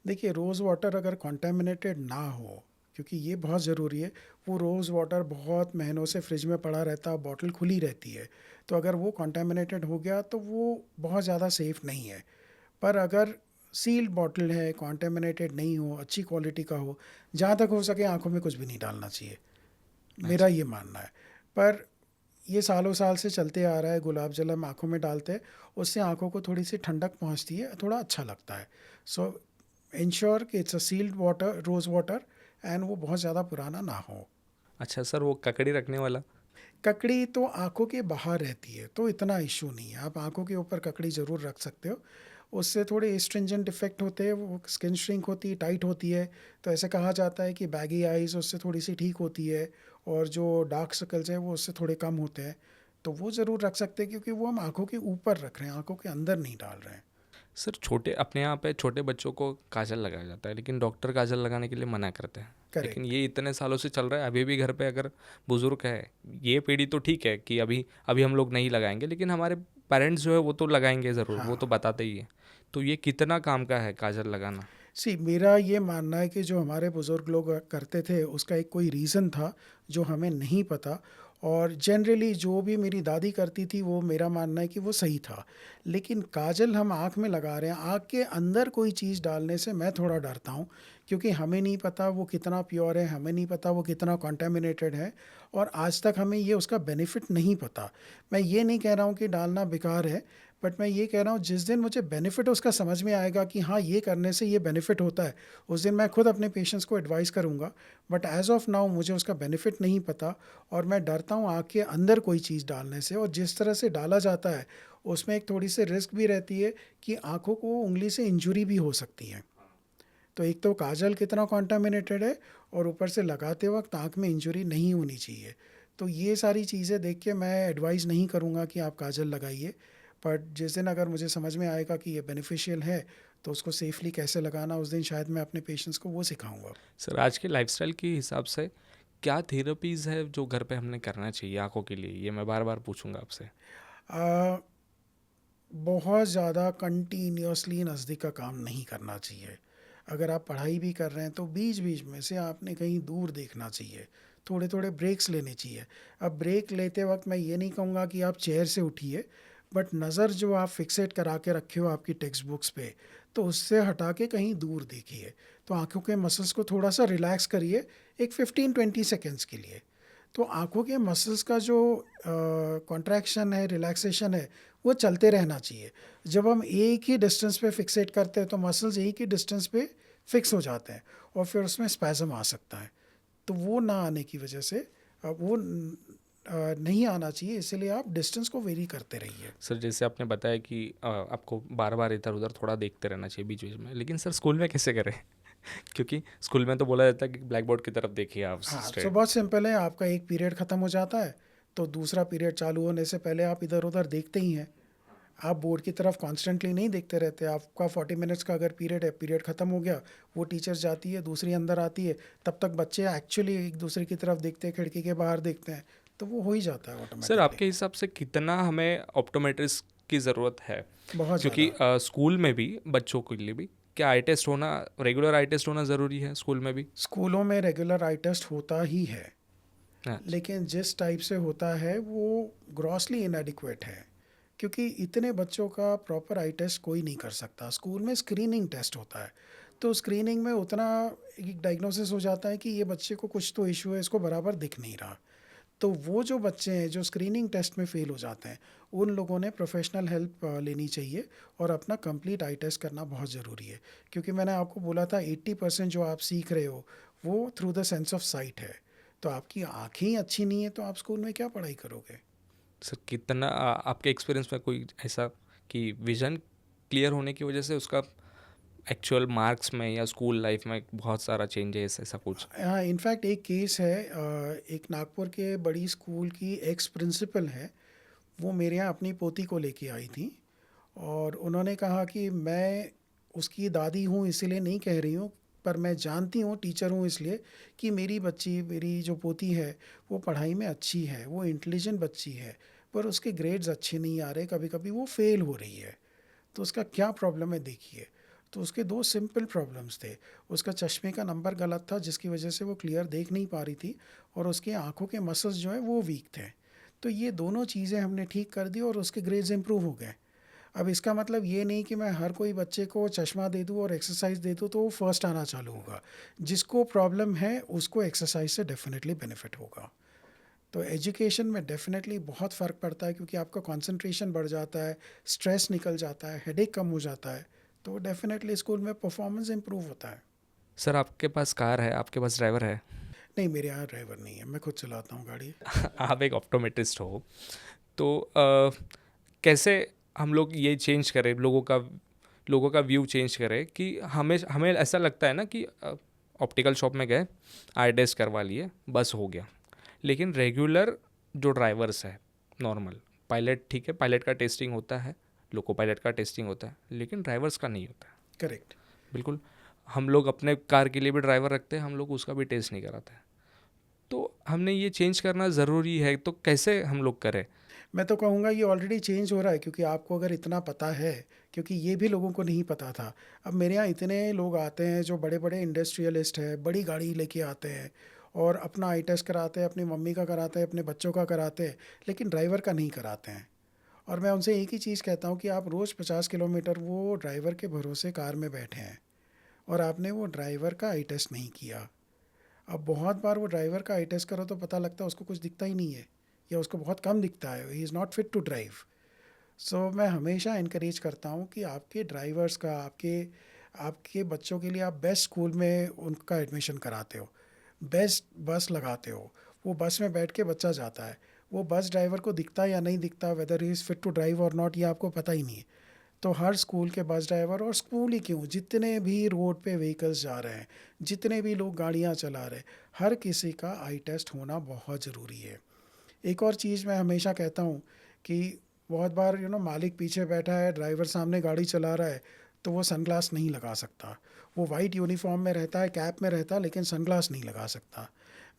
देखिए, रोज़ वाटर अगर कॉन्टेमिनेटेड ना हो, क्योंकि ये बहुत ज़रूरी है, वो रोज़ वाटर बहुत महीनों से फ्रिज में पड़ा रहता, बॉटल खुली रहती है, तो अगर वो कॉन्टेमिनेटेड हो गया तो वो बहुत ज़्यादा सेफ़ नहीं है। पर अगर सील्ड बॉटल है, कॉन्टेमिनेटेड नहीं हो, अच्छी क्वालिटी का हो, जहाँ तक हो सके आँखों में कुछ भी नहीं डालना चाहिए, मेरा ये मानना है। पर ये सालों साल से चलते आ रहा है, गुलाब जल हम आँखों में डालते हैं, उससे आँखों को थोड़ी सी ठंडक पहुँचती है, थोड़ा अच्छा लगता है। सो इंश्योर कि it's a sealed water, rose water, and वो बहुत ज़्यादा पुराना ना हो। अच्छा सर वो ककड़ी रखने वाला? ककड़ी तो आँखों के बाहर रहती है, तो इतना इश्यू नहीं है, आप आँखों के ऊपर ककड़ी ज़रूर रख सकते हो। उससे थोड़े एस्ट्रिंजेंट इफेक्ट होते हैं, वो स्किन श्रिंक होती है, टाइट होती है, तो ऐसे कहा जाता है कि बैगी आइज़ उससे थोड़ी सी ठीक होती है, और जो डार्क सर्कल्स हैं वो उससे थोड़े कम होते हैं। तो वो ज़रूर रख सकते हैं, क्योंकि वो हम आँखों के ऊपर रख रहे हैं, आँखों के अंदर नहीं डाल रहे हैं। सर छोटे अपने यहाँ पे छोटे बच्चों को काजल लगाया जाता है, लेकिन डॉक्टर काजल लगाने के लिए मना करते हैं। लेकिन करेक्ट। ये इतने सालों से चल रहा है, अभी भी घर पे अगर बुजुर्ग है, ये पीढ़ी तो ठीक है कि अभी अभी हम लोग नहीं लगाएंगे, लेकिन हमारे पेरेंट्स जो है वो तो लगाएंगे ज़रूर, वो तो हाँ, बताते ही है। तो ये कितना काम का है काजल लगाना? मेरा ये मानना है कि जो हमारे बुज़ुर्ग लोग करते थे उसका एक कोई रीज़न था जो हमें नहीं पता, और जनरली जो भी मेरी दादी करती थी वो मेरा मानना है कि वो सही था। लेकिन काजल हम आँख में लगा रहे हैं, आँख के अंदर कोई चीज़ डालने से मैं थोड़ा डरता हूँ, क्योंकि हमें नहीं पता वो कितना प्योर है, हमें नहीं पता वो कितना कॉन्टेमिनेटेड है, और आज तक हमें ये उसका बेनिफिट नहीं पता। मैं ये नहीं कह रहा हूँ कि डालना बेकार है, बट मैं ये कह रहा हूँ जिस दिन मुझे बेनिफिट उसका समझ में आएगा कि हाँ ये करने से ये बेनिफिट होता है, उस दिन मैं खुद अपने पेशेंट्स को एडवाइस करूँगा। बट एज़ ऑफ नाउ मुझे उसका बेनिफिट नहीं पता, और मैं डरता हूँ आँख के अंदर कोई चीज़ डालने से, और जिस तरह से डाला जाता है उसमें एक थोड़ी सी रिस्क भी रहती है कि आँखों को उंगली से इंजरी भी हो सकती है। तो एक तो काजल कितना कॉन्टामिनेटेड है, और ऊपर से लगाते वक्त आँख में इंजरी नहीं होनी चाहिए। तो ये सारी चीज़ें देख के मैं एडवाइस नहीं करूँगा कि आप काजल लगाइए, बट जिस दिन अगर मुझे समझ में आएगा कि ये बेनिफिशियल है तो उसको सेफली कैसे लगाना, उस दिन शायद मैं अपने पेशेंट्स को वो सिखाऊंगा। सर आज के लाइफस्टाइल के हिसाब से क्या थेरेपीज़ है जो घर पे हमने करना चाहिए आँखों के लिए? ये मैं बार-बार पूछूँगा आपसे। आ, बहुत ज़्यादा कंटिन्यूसली नज़दीक का काम नहीं करना चाहिए। अगर आप पढ़ाई भी कर रहे हैं तो बीच बीच में से आपने कहीं दूर देखना चाहिए, थोड़े थोड़े ब्रेक्स लेने चाहिए। अब ब्रेक लेते वक्त मैं ये नहीं कहूँगा कि आप चेयर से उठिए, बट नज़र जो आप फिक्सेट करा के रखे हो आपकी टेक्स्ट बुक्स पे, तो उससे हटा के कहीं दूर देखिए। तो आँखों के मसल्स को थोड़ा सा रिलैक्स करिए, एक 15-20 सेकेंड्स के लिए। तो आँखों के मसल्स का जो कॉन्ट्रैक्शन है, रिलैक्सेशन है, वो चलते रहना चाहिए। जब हम एक ही डिस्टेंस पे फिक्सेट करते हैं तो मसल्स एक ही डिस्टेंस पे फिक्स हो जाते हैं, और फिर उसमें स्पैज़म आ सकता है। तो वो ना आने की वजह से नहीं आना चाहिए, इसलिए आप डिस्टेंस को वेरी करते रहिए। सर जैसे आपने बताया कि आपको बार-बार इधर-उधर थोड़ा देखते रहना चाहिए बीच-बीच में, लेकिन सर स्कूल में कैसे करें? क्योंकि स्कूल में तो बोला जाता है कि ब्लैक बोर्ड की तरफ देखिए आप हाँ, तो स्ट्रेट। बहुत सिंपल है, आपका एक पीरियड ख़त्म हो जाता है तो दूसरा पीरियड चालू होने से पहले आप इधर उधर देखते ही हैं। आप बोर्ड की तरफ कॉन्स्टेंटली नहीं देखते रहते। आपका 40 मिनट्स का अगर पीरियड है, पीरियड ख़त्म हो गया, वो टीचर्स जाती है, दूसरी अंदर आती है, तब तक बच्चे एक्चुअली एक दूसरे की तरफ देखते हैं, खिड़की के बाहर देखते हैं, तो वो हो ही जाता है सर ऑटोमेटिकली। आपके हिसाब से कितना हमें ऑप्टोमेट्रिस्ट की ज़रूरत है? बहुत क्योंकि ज़्यादा। स्कूल में भी बच्चों के लिए भी क्या आई टेस्ट होना, रेगुलर आई टेस्ट होना ज़रूरी है स्कूल में भी? स्कूलों में रेगुलर आई टेस्ट होता ही है, अच्छा। लेकिन जिस टाइप से होता है वो ग्रॉसली इनएडिक्वेट है, क्योंकि इतने बच्चों का प्रॉपर आई टेस्ट कोई नहीं कर सकता। स्कूल में स्क्रीनिंग टेस्ट होता है, तो स्क्रीनिंग में उतना एक डायग्नोसिस हो जाता है कि ये बच्चे को कुछ तो इशू है, इसको बराबर दिख नहीं रहा। तो वो जो बच्चे हैं जो स्क्रीनिंग टेस्ट में फ़ेल हो जाते हैं, उन लोगों ने प्रोफेशनल हेल्प लेनी चाहिए, और अपना कंप्लीट आई टेस्ट करना बहुत ज़रूरी है। क्योंकि मैंने आपको बोला था 80% जो आप सीख रहे हो वो through the sense of site है। तो आपकी आँखें ही अच्छी नहीं है तो आप स्कूल में क्या पढ़ाई करोगे? सर कितना आपके एक्सपीरियंस में कोई ऐसा कि विज़न क्लियर होने की वजह से उसका एक्चुअल मार्क्स में या स्कूल लाइफ में बहुत सारा चेंजेस ऐसा कुछ? हाँ, इनफैक्ट एक केस है, एक नागपुर के बड़ी स्कूल की एक्स प्रिंसिपल है, वो मेरे यहाँ अपनी पोती को लेके आई थी, और उन्होंने कहा कि मैं उसकी दादी हूँ इसीलिए नहीं कह रही हूँ, पर मैं जानती हूँ, टीचर हूँ इसलिए, कि मेरी बच्ची, मेरी जो पोती है वो पढ़ाई में अच्छी है, वो इंटेलिजेंट बच्ची है, पर उसके ग्रेड्स अच्छे नहीं आ रहे, कभी कभी वो फेल हो रही है। तो उसका क्या प्रॉब्लम है देखिए। तो उसके दो सिंपल प्रॉब्लम्स थे। उसका चश्मे का नंबर गलत था जिसकी वजह से वो क्लियर देख नहीं पा रही थी, और उसके आँखों के मसल्स जो है वो वीक थे। तो ये दोनों चीज़ें हमने ठीक कर दी और उसके ग्रेड्स इंप्रूव हो गए। अब इसका मतलब ये नहीं कि मैं हर कोई बच्चे को चश्मा दे दूँ और एक्सरसाइज दे दूँ तो वो फर्स्ट आना चालू होगा। जिसको प्रॉब्लम है उसको एक्सरसाइज से डेफिनेटली बेनिफिट होगा। तो एजुकेशन में डेफिनेटली बहुत फ़र्क पड़ता है, क्योंकि आपका कंसंट्रेशन बढ़ जाता है, स्ट्रेस निकल जाता है, हेडेक कम हो जाता है, तो डेफिनेटली स्कूल में परफॉर्मेंस इम्प्रूव होता है। सर आपके पास कार है, आपके पास ड्राइवर है? नहीं, मेरे यहाँ ड्राइवर नहीं है, मैं खुद चलाता हूँ गाड़ी। आप एक ऑप्टोमेट्रिस्ट हो, तो कैसे हम लोग ये चेंज करें, लोगों का व्यू चेंज करें कि हमें हमें ऐसा लगता है ना कि ऑप्टिकल शॉप में गए, आई टेस्ट करवा लिए, बस हो गया। लेकिन रेगुलर जो ड्राइवर्स है, नॉर्मल पायलट, ठीक है, पायलट का टेस्टिंग होता है, लोको पायलट का टेस्टिंग होता है, लेकिन ड्राइवर्स का नहीं होता है। करेक्ट। बिल्कुल। हम लोग अपने कार के लिए भी ड्राइवर रखते हैं, हम लोग उसका भी टेस्ट नहीं कराते हैं। तो हमने ये चेंज करना ज़रूरी है, तो कैसे हम लोग करें? मैं तो कहूँगा ये ऑलरेडी चेंज हो रहा है, क्योंकि आपको अगर इतना पता है, क्योंकि ये भी लोगों को नहीं पता था। अब मेरे यहाँ इतने लोग आते हैं जो बड़े बड़े इंडस्ट्रियलिस्ट हैं, बड़ी गाड़ी लेके आते हैं और अपना आई टेस्ट कराते हैं, अपनी मम्मी का कराते हैं, अपने बच्चों का कराते हैं, लेकिन ड्राइवर का नहीं कराते हैं। और मैं उनसे एक ही चीज़ कहता हूँ कि आप रोज़ 50 किलोमीटर वो ड्राइवर के भरोसे कार में बैठे हैं, और आपने वो ड्राइवर का आई टेस्ट नहीं किया। अब बहुत बार वो ड्राइवर का आई टेस्ट करो तो पता लगता है उसको कुछ दिखता ही नहीं है, या उसको बहुत कम दिखता है, he is not fit to drive. So मैं हमेशा इनकरेज करता हूँ कि आपके ड्राइवर्स का, आपके आपके बच्चों के लिए आप बेस्ट स्कूल में उनका एडमिशन कराते हो, बेस्ट बस लगाते हो, वो बस में बैठ के बच्चा जाता है, वो बस ड्राइवर को दिखता या नहीं दिखता, whether he is fit to drive और नॉट, ये आपको पता ही नहीं है। तो हर स्कूल के बस ड्राइवर, और स्कूल ही क्यों, जितने भी रोड पे व्हीकल्स जा रहे हैं, जितने भी लोग गाड़ियाँ चला रहे हैं, हर किसी का आई टेस्ट होना बहुत ज़रूरी है। एक और चीज़ मैं हमेशा कहता हूँ कि बहुत बार मालिक पीछे बैठा है, ड्राइवर सामने गाड़ी चला रहा है, तो वो सनग्लास नहीं लगा सकता। वो वाइट यूनिफॉर्म में रहता है, कैप में रहता है, लेकिन सनग्लास नहीं लगा सकता।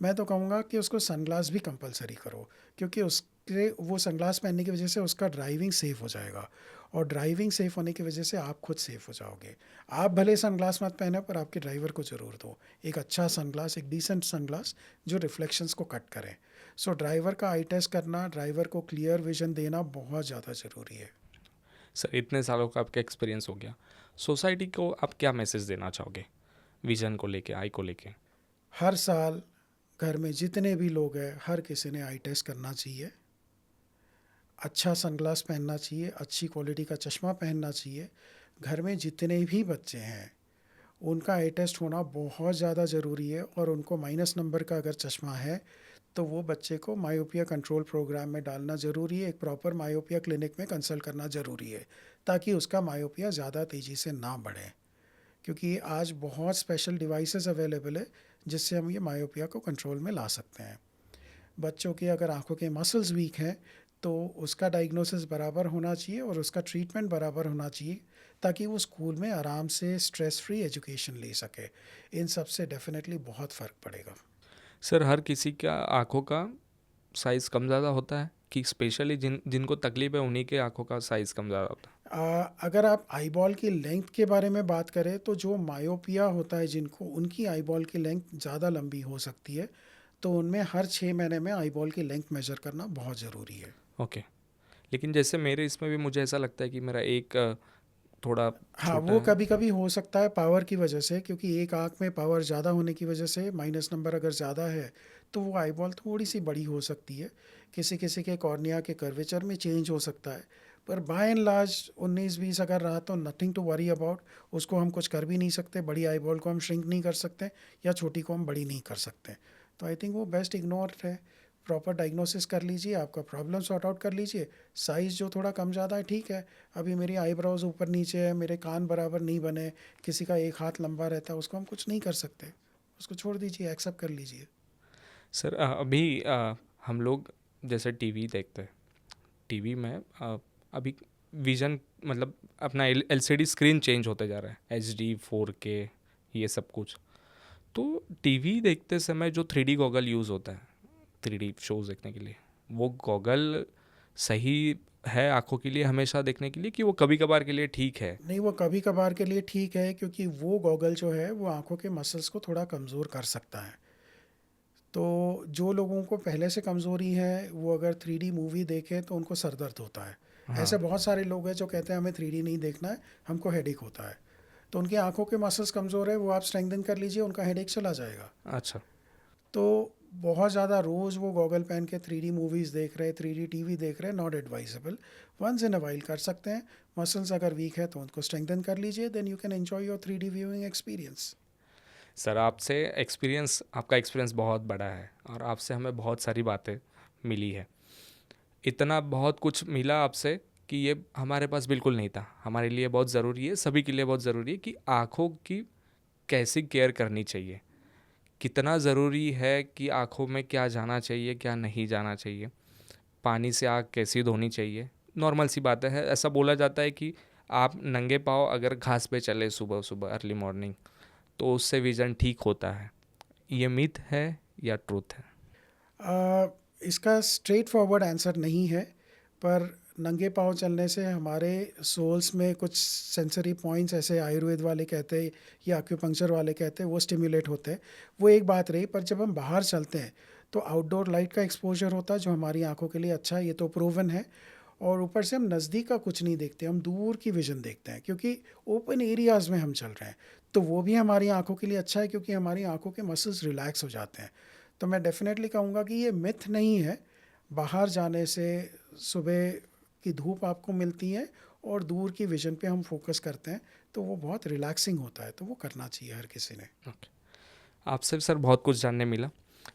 मैं तो कहूँगा कि उसको सनग्लास भी कंपलसरी करो, क्योंकि उसके वो सनग्लास पहनने की वजह से उसका ड्राइविंग सेफ़ हो जाएगा, और ड्राइविंग सेफ़ होने की वजह से आप खुद सेफ़ हो जाओगे। आप भले सनग्लास मत पहने, पर आपके ड्राइवर को ज़रूर दो एक अच्छा सनग्लास, एक डिसेंट सनग्लास जो रिफ्लेक्शंस को कट करे। सो ड्राइवर का आई टेस्ट करना, ड्राइवर को क्लियर विजन देना बहुत ज़्यादा ज़रूरी है। सर इतने सालों का आपका एक्सपीरियंस हो गया, सोसाइटी को आप क्या मैसेज देना चाहोगे विजन को लेके, आई को लेके? हर साल घर में जितने भी लोग हैं, हर किसी ने आई टेस्ट करना चाहिए, अच्छा सनग्लास पहनना चाहिए, अच्छी क्वालिटी का चश्मा पहनना चाहिए। घर में जितने भी बच्चे हैं उनका आई टेस्ट होना बहुत ज़्यादा ज़रूरी है, और उनको माइनस नंबर का अगर चश्मा है तो वो बच्चे को मायोपिया कंट्रोल प्रोग्राम में डालना ज़रूरी है, एक प्रॉपर मायोपिया क्लिनिक में कंसल्ट करना ज़रूरी है, ताकि उसका मायोपिया ज़्यादा तेज़ी से ना बढ़े। क्योंकि आज बहुत स्पेशल डिवाइसेस अवेलेबल है जिससे हम ये मायोपिया को कंट्रोल में ला सकते हैं। बच्चों की अगर आंखों के मसल्स वीक हैं तो उसका डायग्नोसिस बराबर होना चाहिए और उसका ट्रीटमेंट बराबर होना चाहिए, ताकि वो स्कूल में आराम से स्ट्रेस फ्री एजुकेशन ले सके। इन सब से डेफिनेटली बहुत फ़र्क पड़ेगा। सर हर किसी का आँखों का साइज़ कम ज़्यादा होता है कि स्पेशली जिनको तकलीफ है उन्हीं के आँखों का साइज़ कम ज़्यादा होता है? अगर आप आईबॉल की लेंथ के बारे में बात करें तो जो मायोपिया होता है जिनको, उनकी आईबॉल की लेंथ ज़्यादा लंबी हो सकती है, तो उनमें हर 6 महीने में आईबॉल की लेंथ मेजर करना बहुत ज़रूरी है। ओके। लेकिन जैसे मेरे इसमें भी मुझे ऐसा लगता है कि मेरा एक थोड़ा हाँ, छोटा वो है। कभी कभी हो सकता है पावर की वजह से, क्योंकि एक आँख में पावर ज़्यादा होने की वजह से माइनस नंबर अगर ज़्यादा है तो वो आईबॉल थोड़ी सी बड़ी हो सकती है। किसी किसी के कॉर्निया के कर्वेचर में चेंज हो सकता है, पर बाय एंड लार्ज 19-20 अगर रहा तो नथिंग टू वरी अबाउट। उसको हम कुछ कर भी नहीं सकते, बड़ी आईबॉल को हम श्रिंक नहीं कर सकते, या छोटी को हम बड़ी नहीं कर सकते। तो आई थिंक वो बेस्ट इग्नोर है। प्रॉपर डायग्नोसिस कर लीजिए, आपका प्रॉब्लम सॉर्ट आउट कर लीजिए। साइज़ जो थोड़ा कम ज़्यादा है ठीक है, अभी मेरी आईब्रोज ऊपर नीचे है, मेरे कान बराबर नहीं बने, किसी का एक हाथ लंबा रहता है, उसको हम कुछ नहीं कर सकते, उसको छोड़ दीजिए, एक्सेप्ट कर लीजिए। सर अभी हम लोग जैसे टीवी देखते हैं, टीवी में अभी विज़न मतलब अपना एलसीडी स्क्रीन चेंज होते जा रहा है, एचडी 4K ये सब कुछ। तो टीवी देखते समय जो 3D गॉगल यूज़ होता है 3D शोज़ देखने के लिए, वो गॉगल सही है आँखों के लिए हमेशा देखने के लिए, कि वो कभी कभार के लिए ठीक है? नहीं, वो कभी कभार के लिए ठीक है, क्योंकि वो गॉगल जो है वो आंखों के मसल्स को थोड़ा कमज़ोर कर सकता है। तो जो लोगों को पहले से कमज़ोरी है वो अगर 3D मूवी देखें तो उनको सर दर्द होता है। ऐसे हाँ। बहुत सारे लोग हैं जो कहते हैं हमें 3D नहीं देखना है, हमको हेडेक होता है। तो उनकी आंखों के मसल्स कमज़ोर है, वो आप स्ट्रेंथन कर लीजिए, उनका हेडेक चला जाएगा। अच्छा। तो बहुत ज़्यादा रोज़ वो गॉगल पहन के 3D मूवीज़ देख रहे, 3D टीवी देख रहे, not advisable. Once in a while कर सकते हैं। मसल्स अगर वीक है तो उनको स्ट्रेंथन कर लीजिए, then you can enjoy your 3D viewing experience. Sir आपसे एक्सपीरियंस, आपका एक्सपीरियंस बहुत बड़ा है और आपसे हमें बहुत सारी बातें मिली है। इतना बहुत कुछ मिला आपसे कि ये हमारे पास बिल्कुल नहीं था। हमारे लिए बहुत ज़रूरी है, सभी के लिए बहुत ज़रूरी है कि आँखों की कैसी केयर करनी चाहिए, कितना ज़रूरी है कि आँखों में क्या जाना चाहिए, क्या नहीं जाना चाहिए, पानी से आँख कैसी धोनी चाहिए। नॉर्मल सी बातें हैं। ऐसा बोला जाता है कि आप नंगे पाँव अगर घास पे चले सुबह सुबह अर्ली मॉर्निंग, तो उससे विज़न ठीक होता है। ये मिथ है या ट्रूथ है? इसका स्ट्रेट फॉरवर्ड आंसर नहीं है, पर नंगे पाँव चलने से हमारे सोल्स में कुछ सेंसरी पॉइंट्स, ऐसे आयुर्वेद वाले कहते हैं या एक्यूपंक्चर वाले कहते हैं, वो स्टिमुलेट होते हैं। वो एक बात रही, पर जब हम बाहर चलते हैं तो आउटडोर लाइट का एक्सपोजर होता है जो हमारी आंखों के लिए अच्छा है, ये तो प्रूवन है। और ऊपर से हम नज़दीक का कुछ नहीं देखते, हम दूर की विज़न देखते हैं, क्योंकि ओपन एरियाज़ में हम चल रहे हैं। तो वो भी हमारी आँखों के लिए अच्छा है, क्योंकि हमारी आँखों के मसल्स रिलैक्स हो जाते हैं। तो मैं डेफ़िनेटली कहूँगा कि ये मिथ नहीं है। बाहर जाने से सुबह की धूप आपको मिलती है और दूर की विज़न पे हम फोकस करते हैं, तो वो बहुत रिलैक्सिंग होता है, तो वो करना चाहिए हर किसी ने। ओके, आपसे सर बहुत कुछ जानने मिला।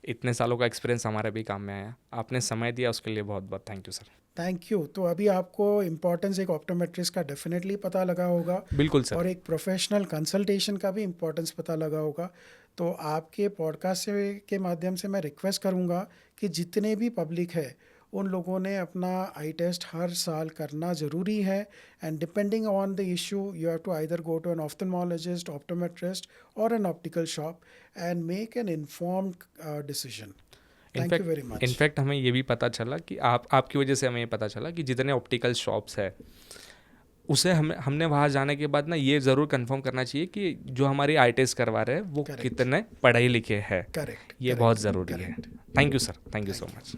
इतने सालों का एक्सपीरियंस हमारे भी काम में आया। आपने समय दिया उसके लिए बहुत बहुत thank you sir. Thank you. तो अभी आपको इम्पोर्टेंस एक ऑप्टोमेट्रिस्ट का डेफिनेटली पता लगा होगा, बिल्कुल सर। और एक प्रोफेशनल कंसल्टेशन का भी इम्पोर्टेंस पता लगा होगा। तो आपके पॉडकास्ट से के माध्यम से मैं रिक्वेस्ट करूँगा कि जितने भी पब्लिक है उन लोगों ने अपना आई टेस्ट हर साल करना ज़रूरी है, and depending on the issue you have to either go to an ophthalmologist, optometrist और an optical shop and make an informed decision. Thank you very much. In fact हमें ये भी पता चला कि आपकी वजह से हमें ये पता चला कि जितने ऑप्टिकल शॉप्स है उसे हमने वहाँ जाने के बाद ना ये ज़रूर कंफर्म करना चाहिए कि जो हमारी आई टेस्ट करवा रहे हैं वो Correct. कितने पढ़े लिखे हैं। करेक्ट, ये बहुत ज़रूरी है। Thank you sir, thank you so much.